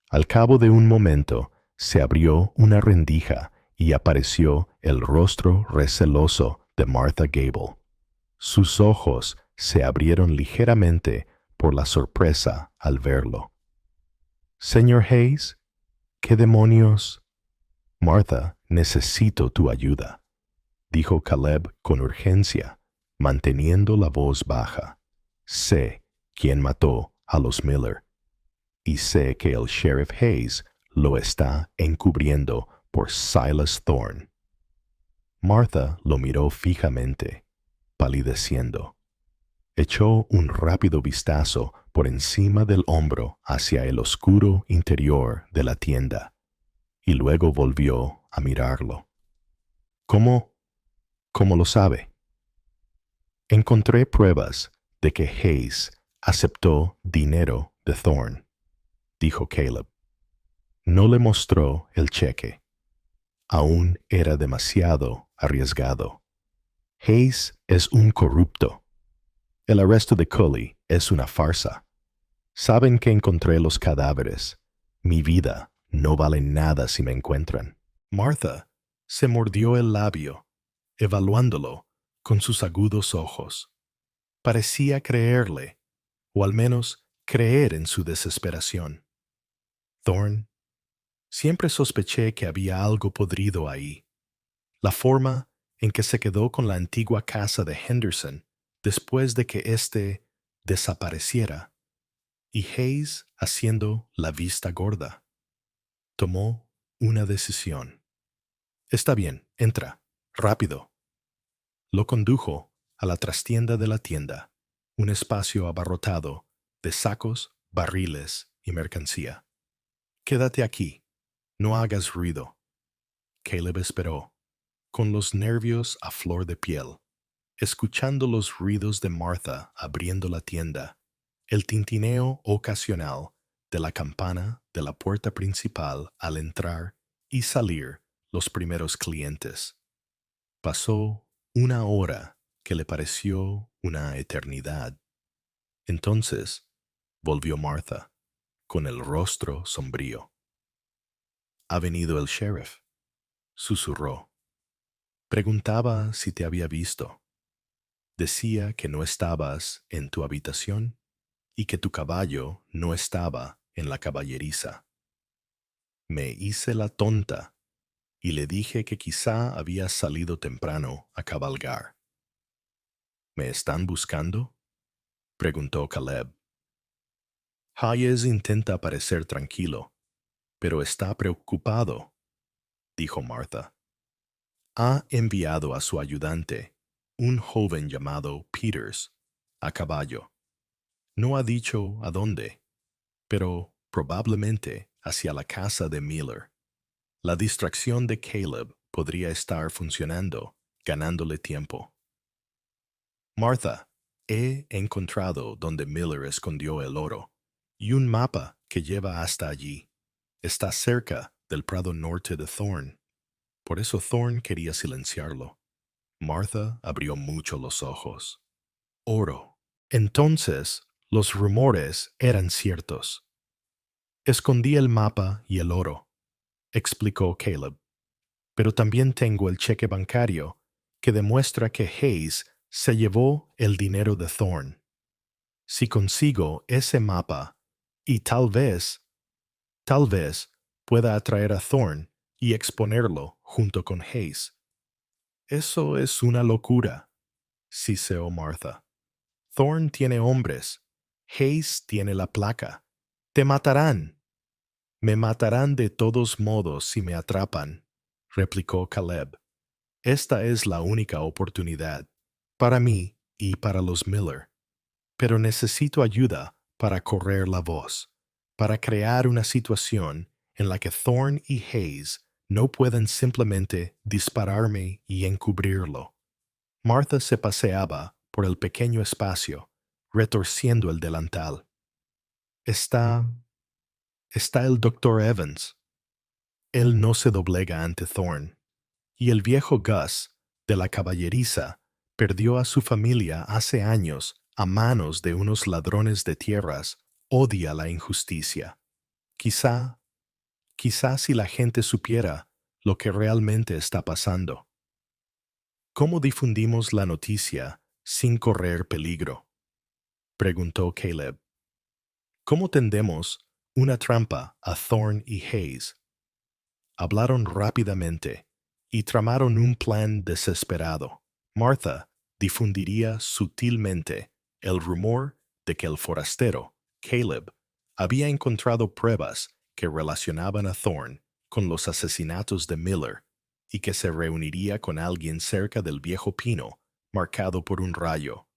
Speaker 1: Al cabo de un momento se abrió una rendija y apareció el rostro receloso de Martha Gable. Sus ojos se abrieron ligeramente por la sorpresa al verlo. Señor Hayes, ¿qué demonios? Martha, necesito tu ayuda, dijo Caleb con urgencia, manteniendo la voz baja. Sé quién mató a los Miller, y sé que el sheriff Hayes lo está encubriendo por Silas Thorne. Martha lo miró fijamente, palideciendo. Echó un rápido vistazo por encima del hombro hacia el oscuro interior de la tienda, y luego volvió a mirarlo. ¿Cómo lo sabe? Encontré pruebas de que Hayes aceptó dinero de Thorne, dijo Caleb. No le mostró el cheque. Aún era demasiado arriesgado. Hayes es un corrupto. El arresto de Cully es una farsa. Saben que encontré los cadáveres. Mi vida no vale nada si me encuentran. Martha se mordió el labio, evaluándolo con sus agudos ojos. Parecía creerle, o al menos creer en su desesperación. Thorne, siempre sospeché que había algo podrido ahí. La forma en que se quedó con la antigua casa de Henderson después de que éste desapareciera, y Hayes haciendo la vista gorda. Tomó una decisión. Está bien, entra, rápido. Lo condujo a la trastienda de la tienda, un espacio abarrotado de sacos, barriles y mercancía. Quédate aquí, no hagas ruido. Caleb esperó, con los nervios a flor de piel, escuchando los ruidos de Martha abriendo la tienda el tintineo ocasional de la campana de la puerta principal al entrar y salir los primeros clientes. Pasó una hora que le pareció una eternidad. Entonces volvió Martha, con el rostro sombrío. «Ha venido el sheriff», susurró. «Preguntaba si te había visto. Decía que no estabas en tu habitación y que tu caballo no estaba en la caballeriza. Me hice la tonta y le dije que quizá habías salido temprano a cabalgar». «¿Me están buscando?», preguntó Caleb. «Hayes intenta parecer tranquilo, pero está preocupado», dijo Martha. «Ha enviado a su ayudante, un joven llamado Peters, a caballo. No ha dicho a dónde, pero probablemente hacia la casa de Miller. La distracción de Caleb podría estar funcionando, ganándole tiempo». «Martha, he encontrado donde Miller escondió el oro y un mapa que lleva hasta allí. Está cerca del prado norte de Thorn. Por eso Thorn quería silenciarlo». Martha abrió mucho los ojos. «Oro. Entonces, los rumores eran ciertos. Escondí el mapa y el oro», explicó Caleb. «Pero también tengo el cheque bancario que demuestra que Hayes se llevó el dinero de Thorn. Si consigo ese mapa y tal vez pueda atraer a Thorn y exponerlo junto con Hayes». «Eso es una locura», siseó Martha. «Thorn tiene hombres. Hayes tiene la placa. Te matarán». «Me matarán de todos modos si me atrapan», replicó Caleb. «Esta es la única oportunidad, para mí y para los Miller. Pero necesito ayuda para correr la voz, para crear una situación en la que Thorn y Hayes no puedan simplemente dispararme y encubrirlo». Martha se paseaba por el pequeño espacio, retorciendo el delantal. Está el doctor Evans. Él no se doblega ante Thorn. Y el viejo Gus, de la caballeriza, perdió a su familia hace años a manos de unos ladrones de tierras. Odia la injusticia. Quizá si la gente supiera lo que realmente está pasando. «¿Cómo difundimos la noticia sin correr peligro?», preguntó Caleb. «¿Cómo tendemos una trampa a Thorn y Hayes?». Hablaron rápidamente y tramaron un plan desesperado. Martha difundiría sutilmente el rumor de que el forastero, Caleb, había encontrado pruebas que relacionaban a Thorn con los asesinatos de Miller y que se reuniría con alguien cerca del viejo pino marcado por un rayo,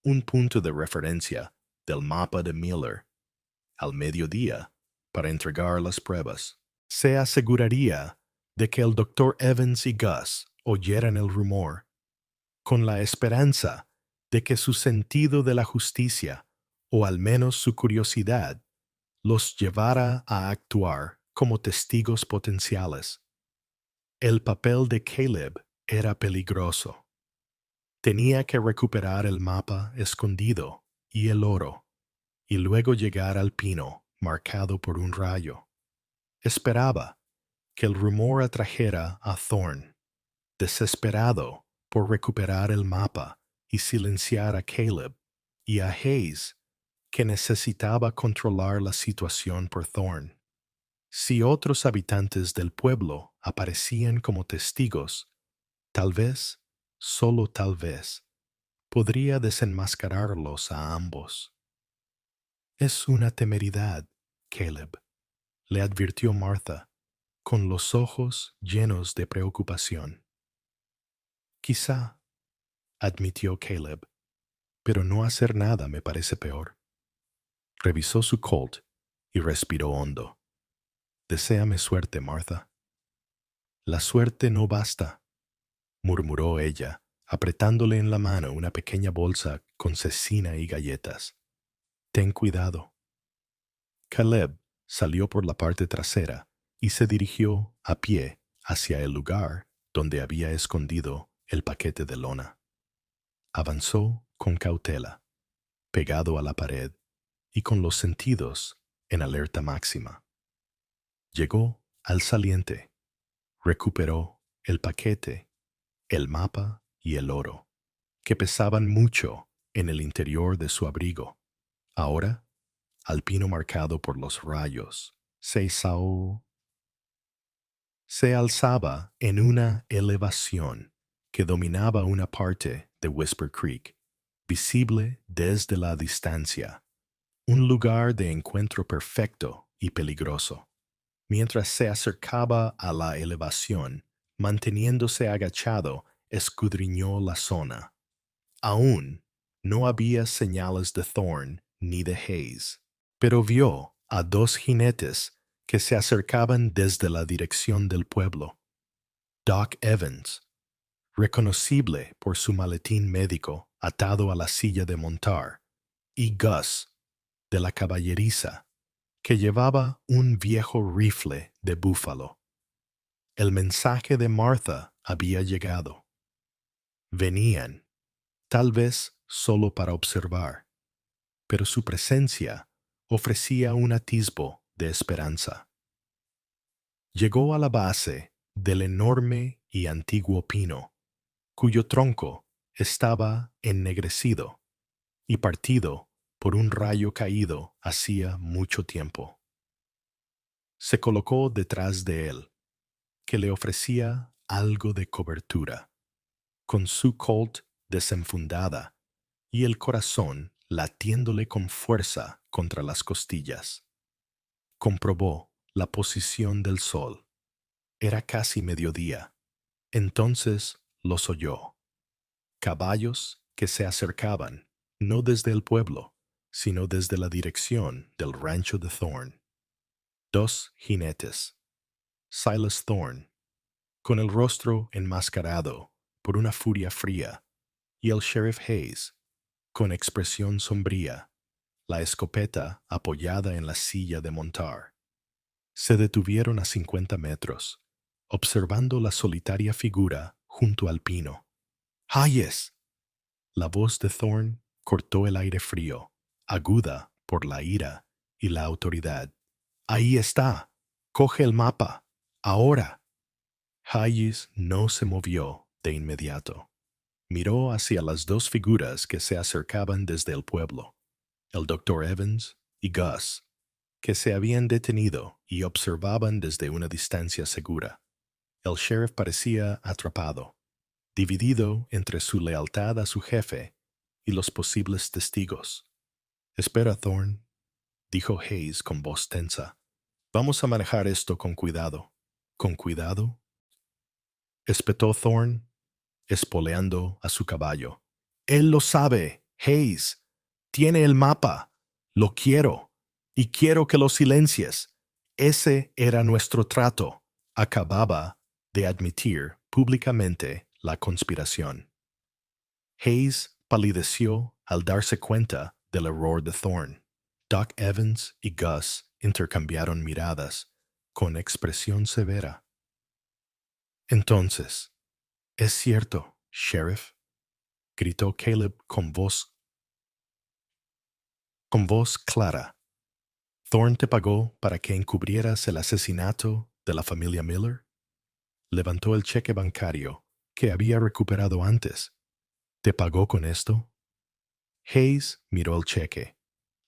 Speaker 1: un punto de referencia del mapa de Miller. Al mediodía, para entregar las pruebas, se aseguraría de que el doctor Evans y Gus oyeran el rumor, con la esperanza de que su sentido de la justicia, o al menos su curiosidad, los llevara a actuar como testigos potenciales. El papel de Caleb era peligroso. Tenía que recuperar el mapa escondido y el oro, y luego llegar al pino marcado por un rayo. Esperaba que el rumor atrajera a Thorn, desesperado por recuperar el mapa y silenciar a Caleb, y a Hayes, que necesitaba controlar la situación por Thorn. Si otros habitantes del pueblo aparecían como testigos, tal vez, solo tal vez, podría desenmascararlos a ambos. «Es una temeridad, Caleb», le advirtió Martha, con los ojos llenos de preocupación. «Quizá», admitió Caleb, «pero no hacer nada me parece peor». Revisó su Colt y respiró hondo. «Deséame suerte, Martha». «La suerte no basta», murmuró ella, apretándole en la mano una pequeña bolsa con cecina y galletas. Ten cuidado. Caleb salió por la parte trasera y se dirigió a pie hacia el lugar donde había escondido el paquete de lona. Avanzó con cautela, pegado a la pared y con los sentidos en alerta máxima. Llegó al saliente, recuperó el paquete, el mapa y el oro, que pesaban mucho en el interior de su abrigo. Ahora, alpino marcado por los rayos, se alzaba en una elevación que dominaba una parte de Whisper Creek, visible desde la distancia, un lugar de encuentro perfecto y peligroso. Mientras se acercaba a la elevación, manteniéndose agachado, escudriñó la zona. Aún no había señales de Thorn ni de Hayes, pero vio a dos jinetes que se acercaban desde la dirección del pueblo. Doc Evans, reconocible por su maletín médico atado a la silla de montar, y Gus, de la caballeriza, que llevaba un viejo rifle de búfalo. El mensaje de Martha había llegado. Venían, tal vez solo para observar, pero su presencia ofrecía un atisbo de esperanza. Llegó a la base del enorme y antiguo pino, cuyo tronco estaba ennegrecido y partido por un rayo caído hacía mucho tiempo. Se colocó detrás de él, que le ofrecía algo de cobertura, con su Colt desenfundada y el corazón latiéndole con fuerza contra las costillas. Comprobó la posición del sol. Era casi mediodía. Entonces los oyó. Caballos que se acercaban, no desde el pueblo, sino desde la dirección del rancho de Thorn. Dos jinetes. Silas Thorn, con el rostro enmascarado por una furia fría, y el sheriff Hayes, con expresión sombría, la escopeta apoyada en la silla de montar. Se detuvieron a 50 metros, observando la solitaria figura junto al pino. ¡Hayes! La voz de Thorn cortó el aire frío, aguda por la ira y la autoridad. ¡Ahí está! ¡Coge el mapa! ¡Ahora! Hayes no se movió de inmediato. Miró hacia las dos figuras que se acercaban desde el pueblo, el Dr. Evans y Gus, que se habían detenido y observaban desde una distancia segura. El sheriff parecía atrapado, dividido entre su lealtad a su jefe y los posibles testigos. «Espera, Thorn», dijo Hayes con voz tensa. «Vamos a manejar esto con cuidado». «¿Con cuidado?», espetó Thorn, espoleando a su caballo. «Él lo sabe, Hayes. Tiene el mapa. Lo quiero. Y quiero que lo silencies. Ese era nuestro trato». Acababa de admitir públicamente la conspiración. Hayes palideció al darse cuenta del error de Thorn. Doc Evans y Gus intercambiaron miradas con expresión severa. «Entonces, ¿es cierto, sheriff?», gritó Caleb con voz clara. «¿Thorn te pagó para que encubrieras el asesinato de la familia Miller?» Levantó el cheque bancario que había recuperado antes. «¿Te pagó con esto?» Hayes miró el cheque,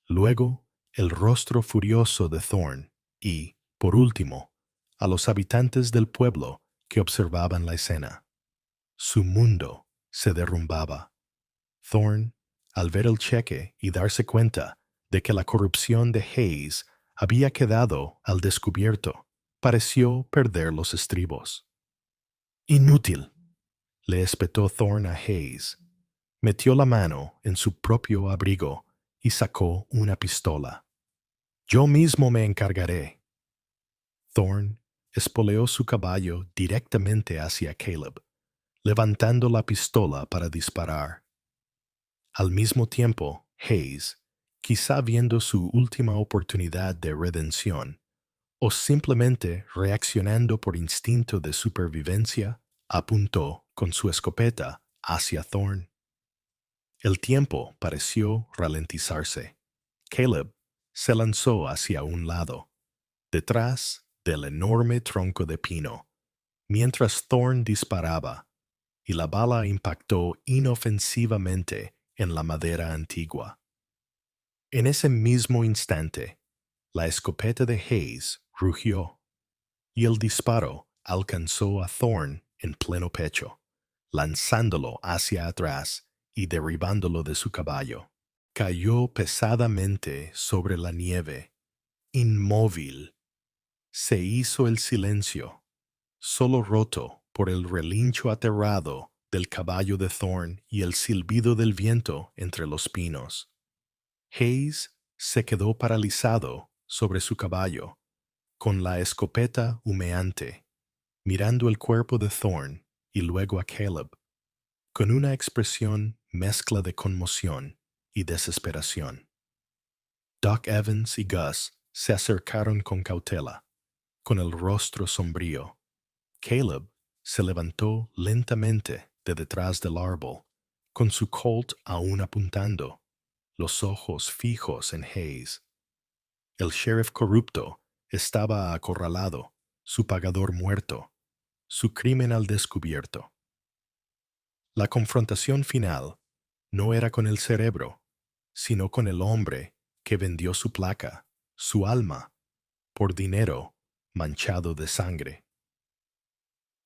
Speaker 1: luego el rostro furioso de Thorn y, por último, a los habitantes del pueblo que observaban la escena. Su mundo se derrumbaba. Thorn, al ver el cheque y darse cuenta de que la corrupción de Hayes había quedado al descubierto, pareció perder los estribos. «Inútil», le espetó Thorn a Hayes. Metió la mano en su propio abrigo y sacó una pistola. «Yo mismo me encargaré». Thorn espoleó su caballo directamente hacia Caleb, levantando la pistola para disparar. Al mismo tiempo, Hayes, quizá viendo su última oportunidad de redención, o simplemente reaccionando por instinto de supervivencia, apuntó con su escopeta hacia Thorn. El tiempo pareció ralentizarse. Caleb se lanzó hacia un lado, detrás del enorme tronco de pino, mientras Thorn disparaba, y la bala impactó inofensivamente en la madera antigua. En ese mismo instante, la escopeta de Hayes rugió, y el disparo alcanzó a Thorn en pleno pecho, lanzándolo hacia atrás y derribándolo de su caballo. Cayó pesadamente sobre la nieve, inmóvil. Se hizo el silencio, solo roto por el relincho aterrado del caballo de Thorn y el silbido del viento entre los pinos. Hayes se quedó paralizado sobre su caballo, con la escopeta humeante, mirando el cuerpo de Thorn y luego a Caleb, con una expresión mezcla de conmoción y desesperación. Doc Evans y Gus se acercaron con cautela, con el rostro sombrío. Caleb se levantó lentamente de detrás del árbol, con su Colt aún apuntando, los ojos fijos en Hayes. El sheriff corrupto estaba acorralado, su pagador muerto, su crimen al descubierto. La confrontación final no era con el cerebro, sino con el hombre que vendió su placa, su alma, por dinero manchado de sangre.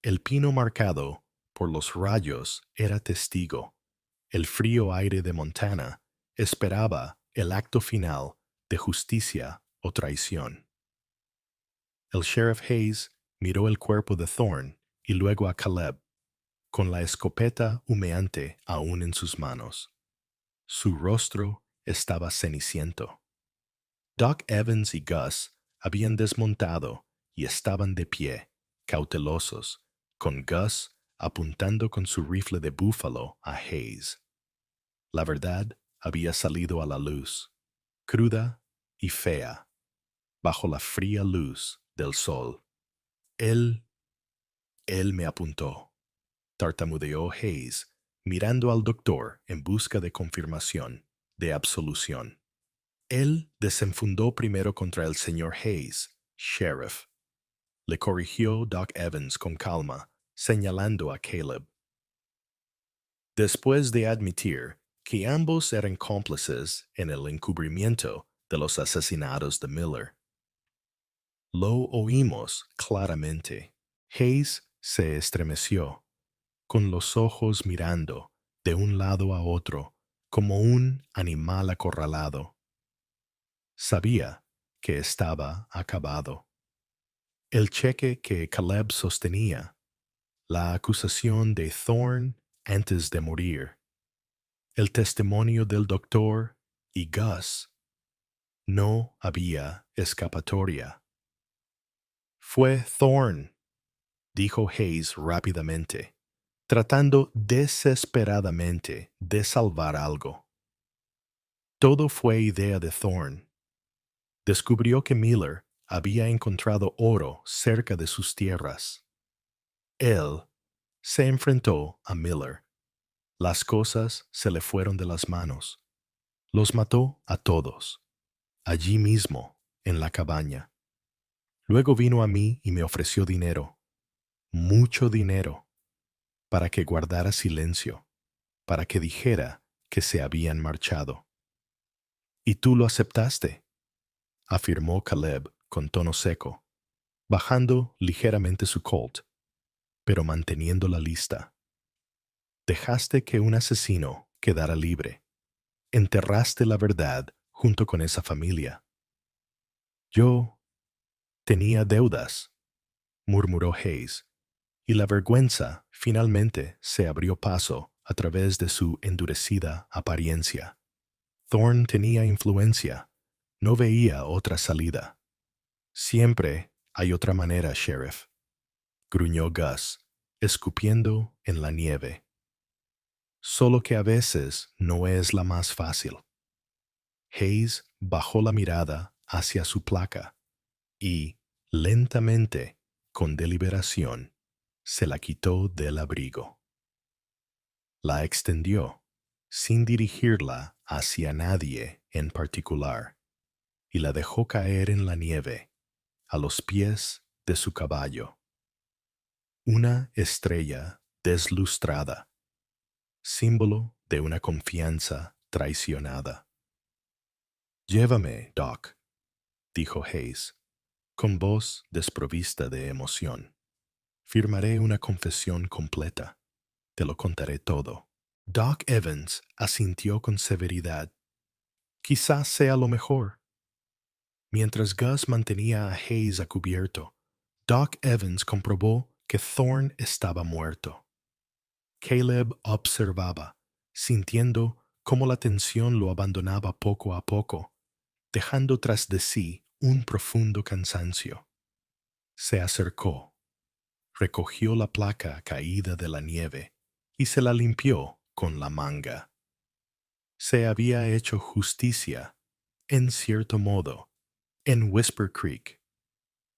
Speaker 1: El pino marcado por los rayos era testigo. El frío aire de Montana esperaba el acto final de justicia o traición. El sheriff Hayes miró el cuerpo de Thorn y luego a Caleb, con la escopeta humeante aún en sus manos. Su rostro estaba ceniciento. Doc Evans y Gus habían desmontado y estaban de pie, cautelosos, con Gus apuntando con su rifle de búfalo a Hayes. La verdad había salido a la luz, cruda y fea, bajo la fría luz del sol. Él me apuntó, tartamudeó Hayes, mirando al doctor en busca de confirmación, de absolución. Él desenfundó primero contra el señor Hayes, sheriff. Le corrigió Doc Evans con calma, señalando a Caleb. Después de admitir que ambos eran cómplices en el encubrimiento de los asesinatos de Miller. Lo oímos claramente. Hayes se estremeció, con los ojos mirando de un lado a otro, como un animal acorralado. Sabía que estaba acabado. El cheque que Caleb sostenía, la acusación de Thorn antes de morir, el testimonio del doctor y Gus, no había escapatoria. Fue Thorn, dijo Hayes rápidamente, tratando desesperadamente de salvar algo. Todo fue idea de Thorn. Descubrió que Miller había encontrado oro cerca de sus tierras. Él se enfrentó a Miller. Las cosas se le fueron de las manos. Los mató a todos, allí mismo, en la cabaña. Luego vino a mí y me ofreció dinero, mucho dinero, para que guardara silencio, para que dijera que se habían marchado. «¿Y tú lo aceptaste?», afirmó Caleb con tono seco, bajando ligeramente su Colt, pero manteniendo la lista. Dejaste que un asesino quedara libre. Enterraste la verdad junto con esa familia. Yo tenía deudas, murmuró Hayes, y la vergüenza finalmente se abrió paso a través de su endurecida apariencia. Thorn tenía influencia. No veía otra salida. Siempre hay otra manera, sheriff, gruñó Gus, escupiendo en la nieve. Solo que a veces no es la más fácil. Hayes bajó la mirada hacia su placa y, lentamente, con deliberación, se la quitó del abrigo. La extendió, sin dirigirla hacia nadie en particular, y la dejó caer en la nieve, a los pies de su caballo. Una estrella deslustrada, símbolo de una confianza traicionada. Llévame, Doc, dijo Hayes, con voz desprovista de emoción. Firmaré una confesión completa. Te lo contaré todo. Doc Evans asintió con severidad. Quizás sea lo mejor. Mientras Gus mantenía a Hayes a cubierto, Doc Evans comprobó que Thorne estaba muerto. Caleb observaba, sintiendo cómo la tensión lo abandonaba poco a poco, dejando tras de sí un profundo cansancio. Se acercó, recogió la placa caída de la nieve y se la limpió con la manga. Se había hecho justicia, en cierto modo, en Whisper Creek.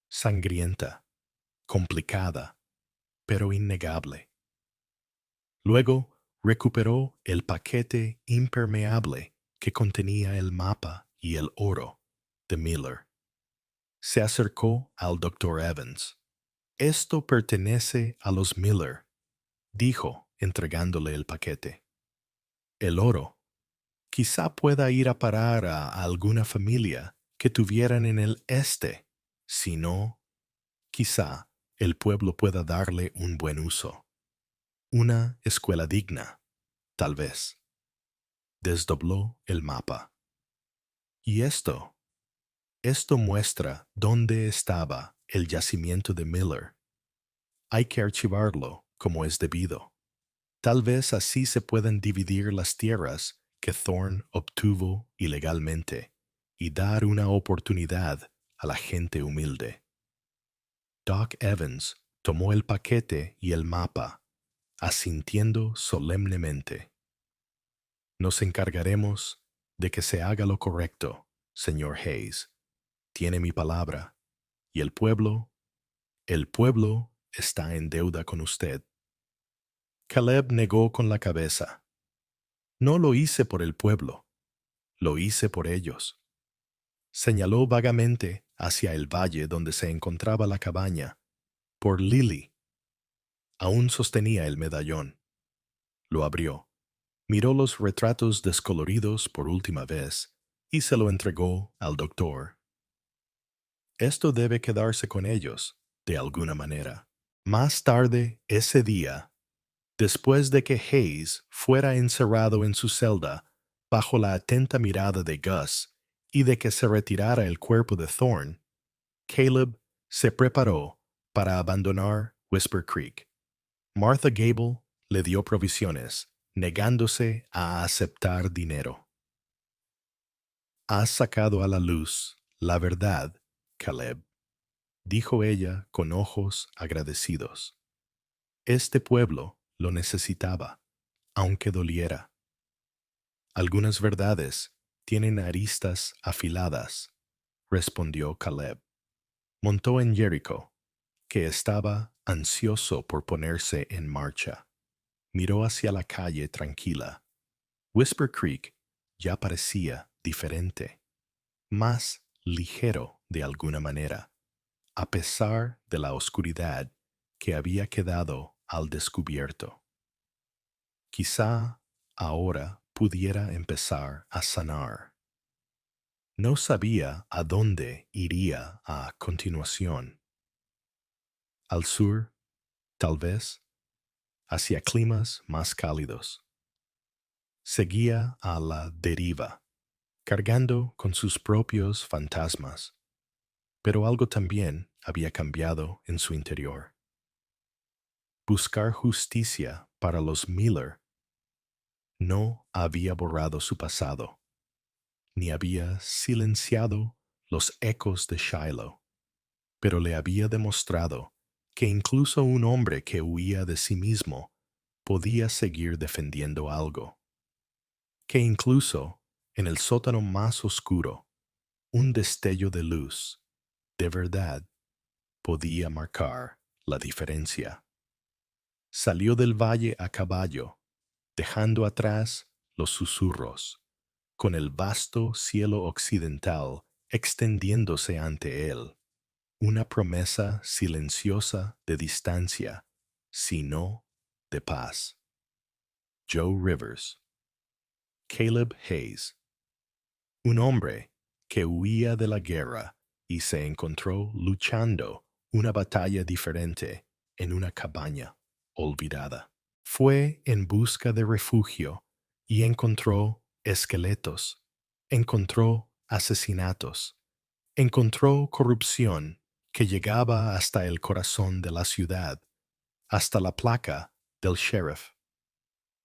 Speaker 1: Sangrienta, complicada, pero innegable. Luego recuperó el paquete impermeable que contenía el mapa y el oro de Miller. Se acercó al Dr. Evans. Esto pertenece a los Miller, dijo, entregándole el paquete. El oro quizá pueda ir a parar a alguna familia que tuvieran en el este. Si no, quizá el pueblo pueda darle un buen uso. Una escuela digna, tal vez. Desdobló el mapa. Y esto muestra dónde estaba el yacimiento de Miller. Hay que archivarlo como es debido. Tal vez así se puedan dividir las tierras que Thorne obtuvo ilegalmente y dar una oportunidad a la gente humilde. Doc Evans tomó el paquete y el mapa, asintiendo solemnemente. Nos encargaremos de que se haga lo correcto, señor Hayes. Tiene mi palabra. Y el pueblo está en deuda con usted. Caleb negó con la cabeza. No lo hice por el pueblo, lo hice por ellos. Señaló vagamente hacia el valle donde se encontraba la cabaña, por Lily. Aún sostenía el medallón. Lo abrió, miró los retratos descoloridos por última vez y se lo entregó al doctor. Esto debe quedarse con ellos, de alguna manera. Más tarde ese día, después de que Hayes fuera encerrado en su celda bajo la atenta mirada de Gus y de que se retirara el cuerpo de Thorne, Caleb se preparó para abandonar Whisper Creek. Martha Gable le dio provisiones, negándose a aceptar dinero. Has sacado a la luz la verdad, Caleb, dijo ella con ojos agradecidos. Este pueblo lo necesitaba, aunque doliera. Algunas verdades tienen aristas afiladas, respondió Caleb. Montó en Jericho, que estaba ansioso por ponerse en marcha. Miró hacia la calle tranquila. Whisper Creek ya parecía diferente, más ligero de alguna manera, a pesar de la oscuridad que había quedado al descubierto. Quizá ahora pudiera empezar a sanar. No sabía a dónde iría a continuación. Al sur, tal vez, hacia climas más cálidos. Seguía a la deriva, cargando con sus propios fantasmas, pero algo también había cambiado en su interior. Buscar justicia para los Miller no había borrado su pasado, ni había silenciado los ecos de Shiloh, pero le había demostrado que incluso un hombre que huía de sí mismo podía seguir defendiendo algo, que incluso En el sótano más oscuro, un destello de luz, de verdad, podía marcar la diferencia. Salió del valle a caballo, dejando atrás los susurros, con el vasto cielo occidental extendiéndose ante él, una promesa silenciosa de distancia, sino de paz. Joe Rivers. Caleb Hayes. Un hombre que huía de la guerra y se encontró luchando una batalla diferente en una cabaña olvidada. Fue en busca de refugio y encontró esqueletos, encontró asesinatos, encontró corrupción que llegaba hasta el corazón de la ciudad, hasta la placa del sheriff.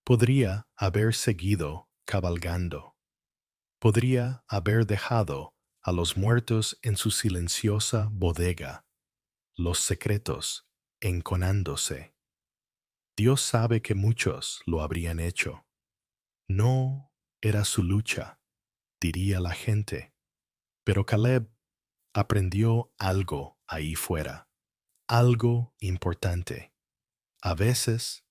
Speaker 1: Podría haber seguido cabalgando. Podría haber dejado a los muertos en su silenciosa bodega, los secretos enconándose. Dios sabe que muchos lo habrían hecho. No era su lucha, diría la gente. Pero Caleb aprendió algo ahí fuera, algo importante. A veces,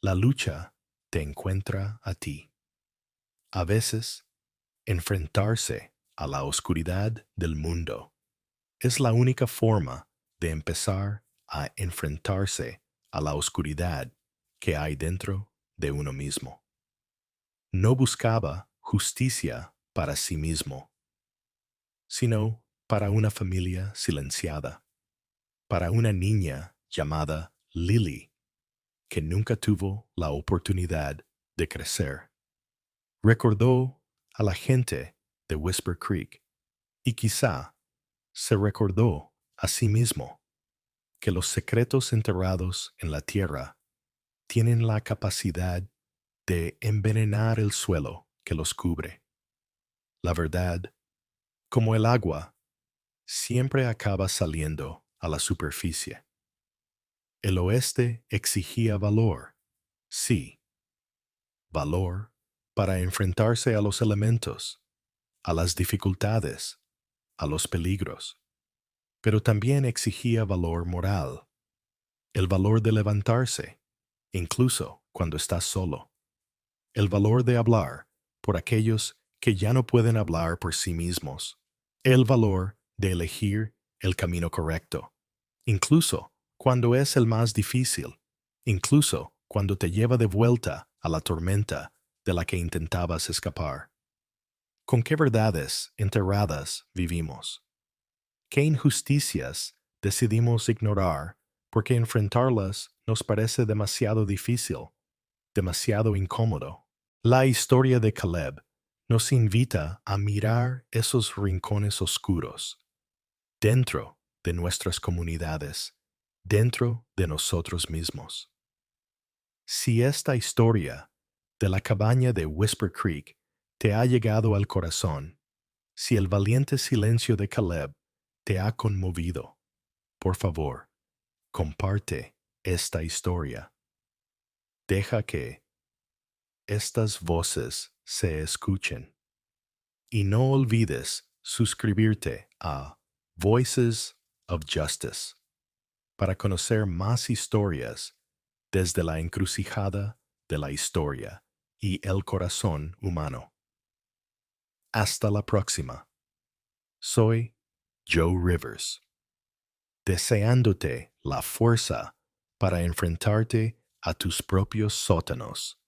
Speaker 1: la lucha te encuentra a ti. A veces, enfrentarse a la oscuridad del mundo es la única forma de empezar a enfrentarse a la oscuridad que hay dentro de uno mismo. No buscaba justicia para sí mismo, sino para una familia silenciada, para una niña llamada Lily, que nunca tuvo la oportunidad de crecer. Recordó a la gente de Whisper Creek y quizá se recordó a sí mismo que los secretos enterrados en la tierra tienen la capacidad de envenenar el suelo que los cubre. La verdad, como el agua, siempre acaba saliendo a la superficie. El oeste exigía valor, sí, valor para enfrentarse a los elementos, a las dificultades, a los peligros, pero también exigía valor moral, el valor de levantarse, incluso cuando estás solo, el valor de hablar por aquellos que ya no pueden hablar por sí mismos, el valor de elegir el camino correcto, incluso cuando es el más difícil, incluso cuando te lleva de vuelta a la tormenta de la que intentabas escapar. ¿Con qué verdades enterradas vivimos? ¿Qué injusticias decidimos ignorar porque enfrentarlas nos parece demasiado difícil, demasiado incómodo? La historia de Caleb nos invita a mirar esos rincones oscuros, dentro de nuestras comunidades, dentro de nosotros mismos. Si esta historia de la cabaña de Whisper Creek te ha llegado al corazón, si el valiente silencio de Caleb te ha conmovido, por favor, comparte esta historia. Deja que estas voces se escuchen. Y no olvides suscribirte a Voices of Justice para conocer más historias desde la encrucijada de la historia y el corazón humano. Hasta la próxima. Soy Joe Rivers, deseándote la fuerza para enfrentarte a tus propios sótanos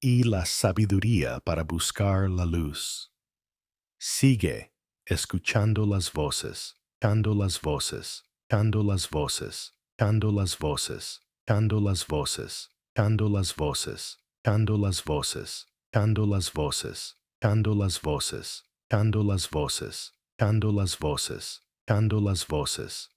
Speaker 1: y la sabiduría para buscar la luz. Sigue escuchando las voces, escuchando las voces, escuchando las voces, escuchando las voces, escuchando las voces, escuchando las voces, escuchando las voces, escuchando las voces, escuchando las voces, escuchando las voces, escuchando las voces, escuchando las voces.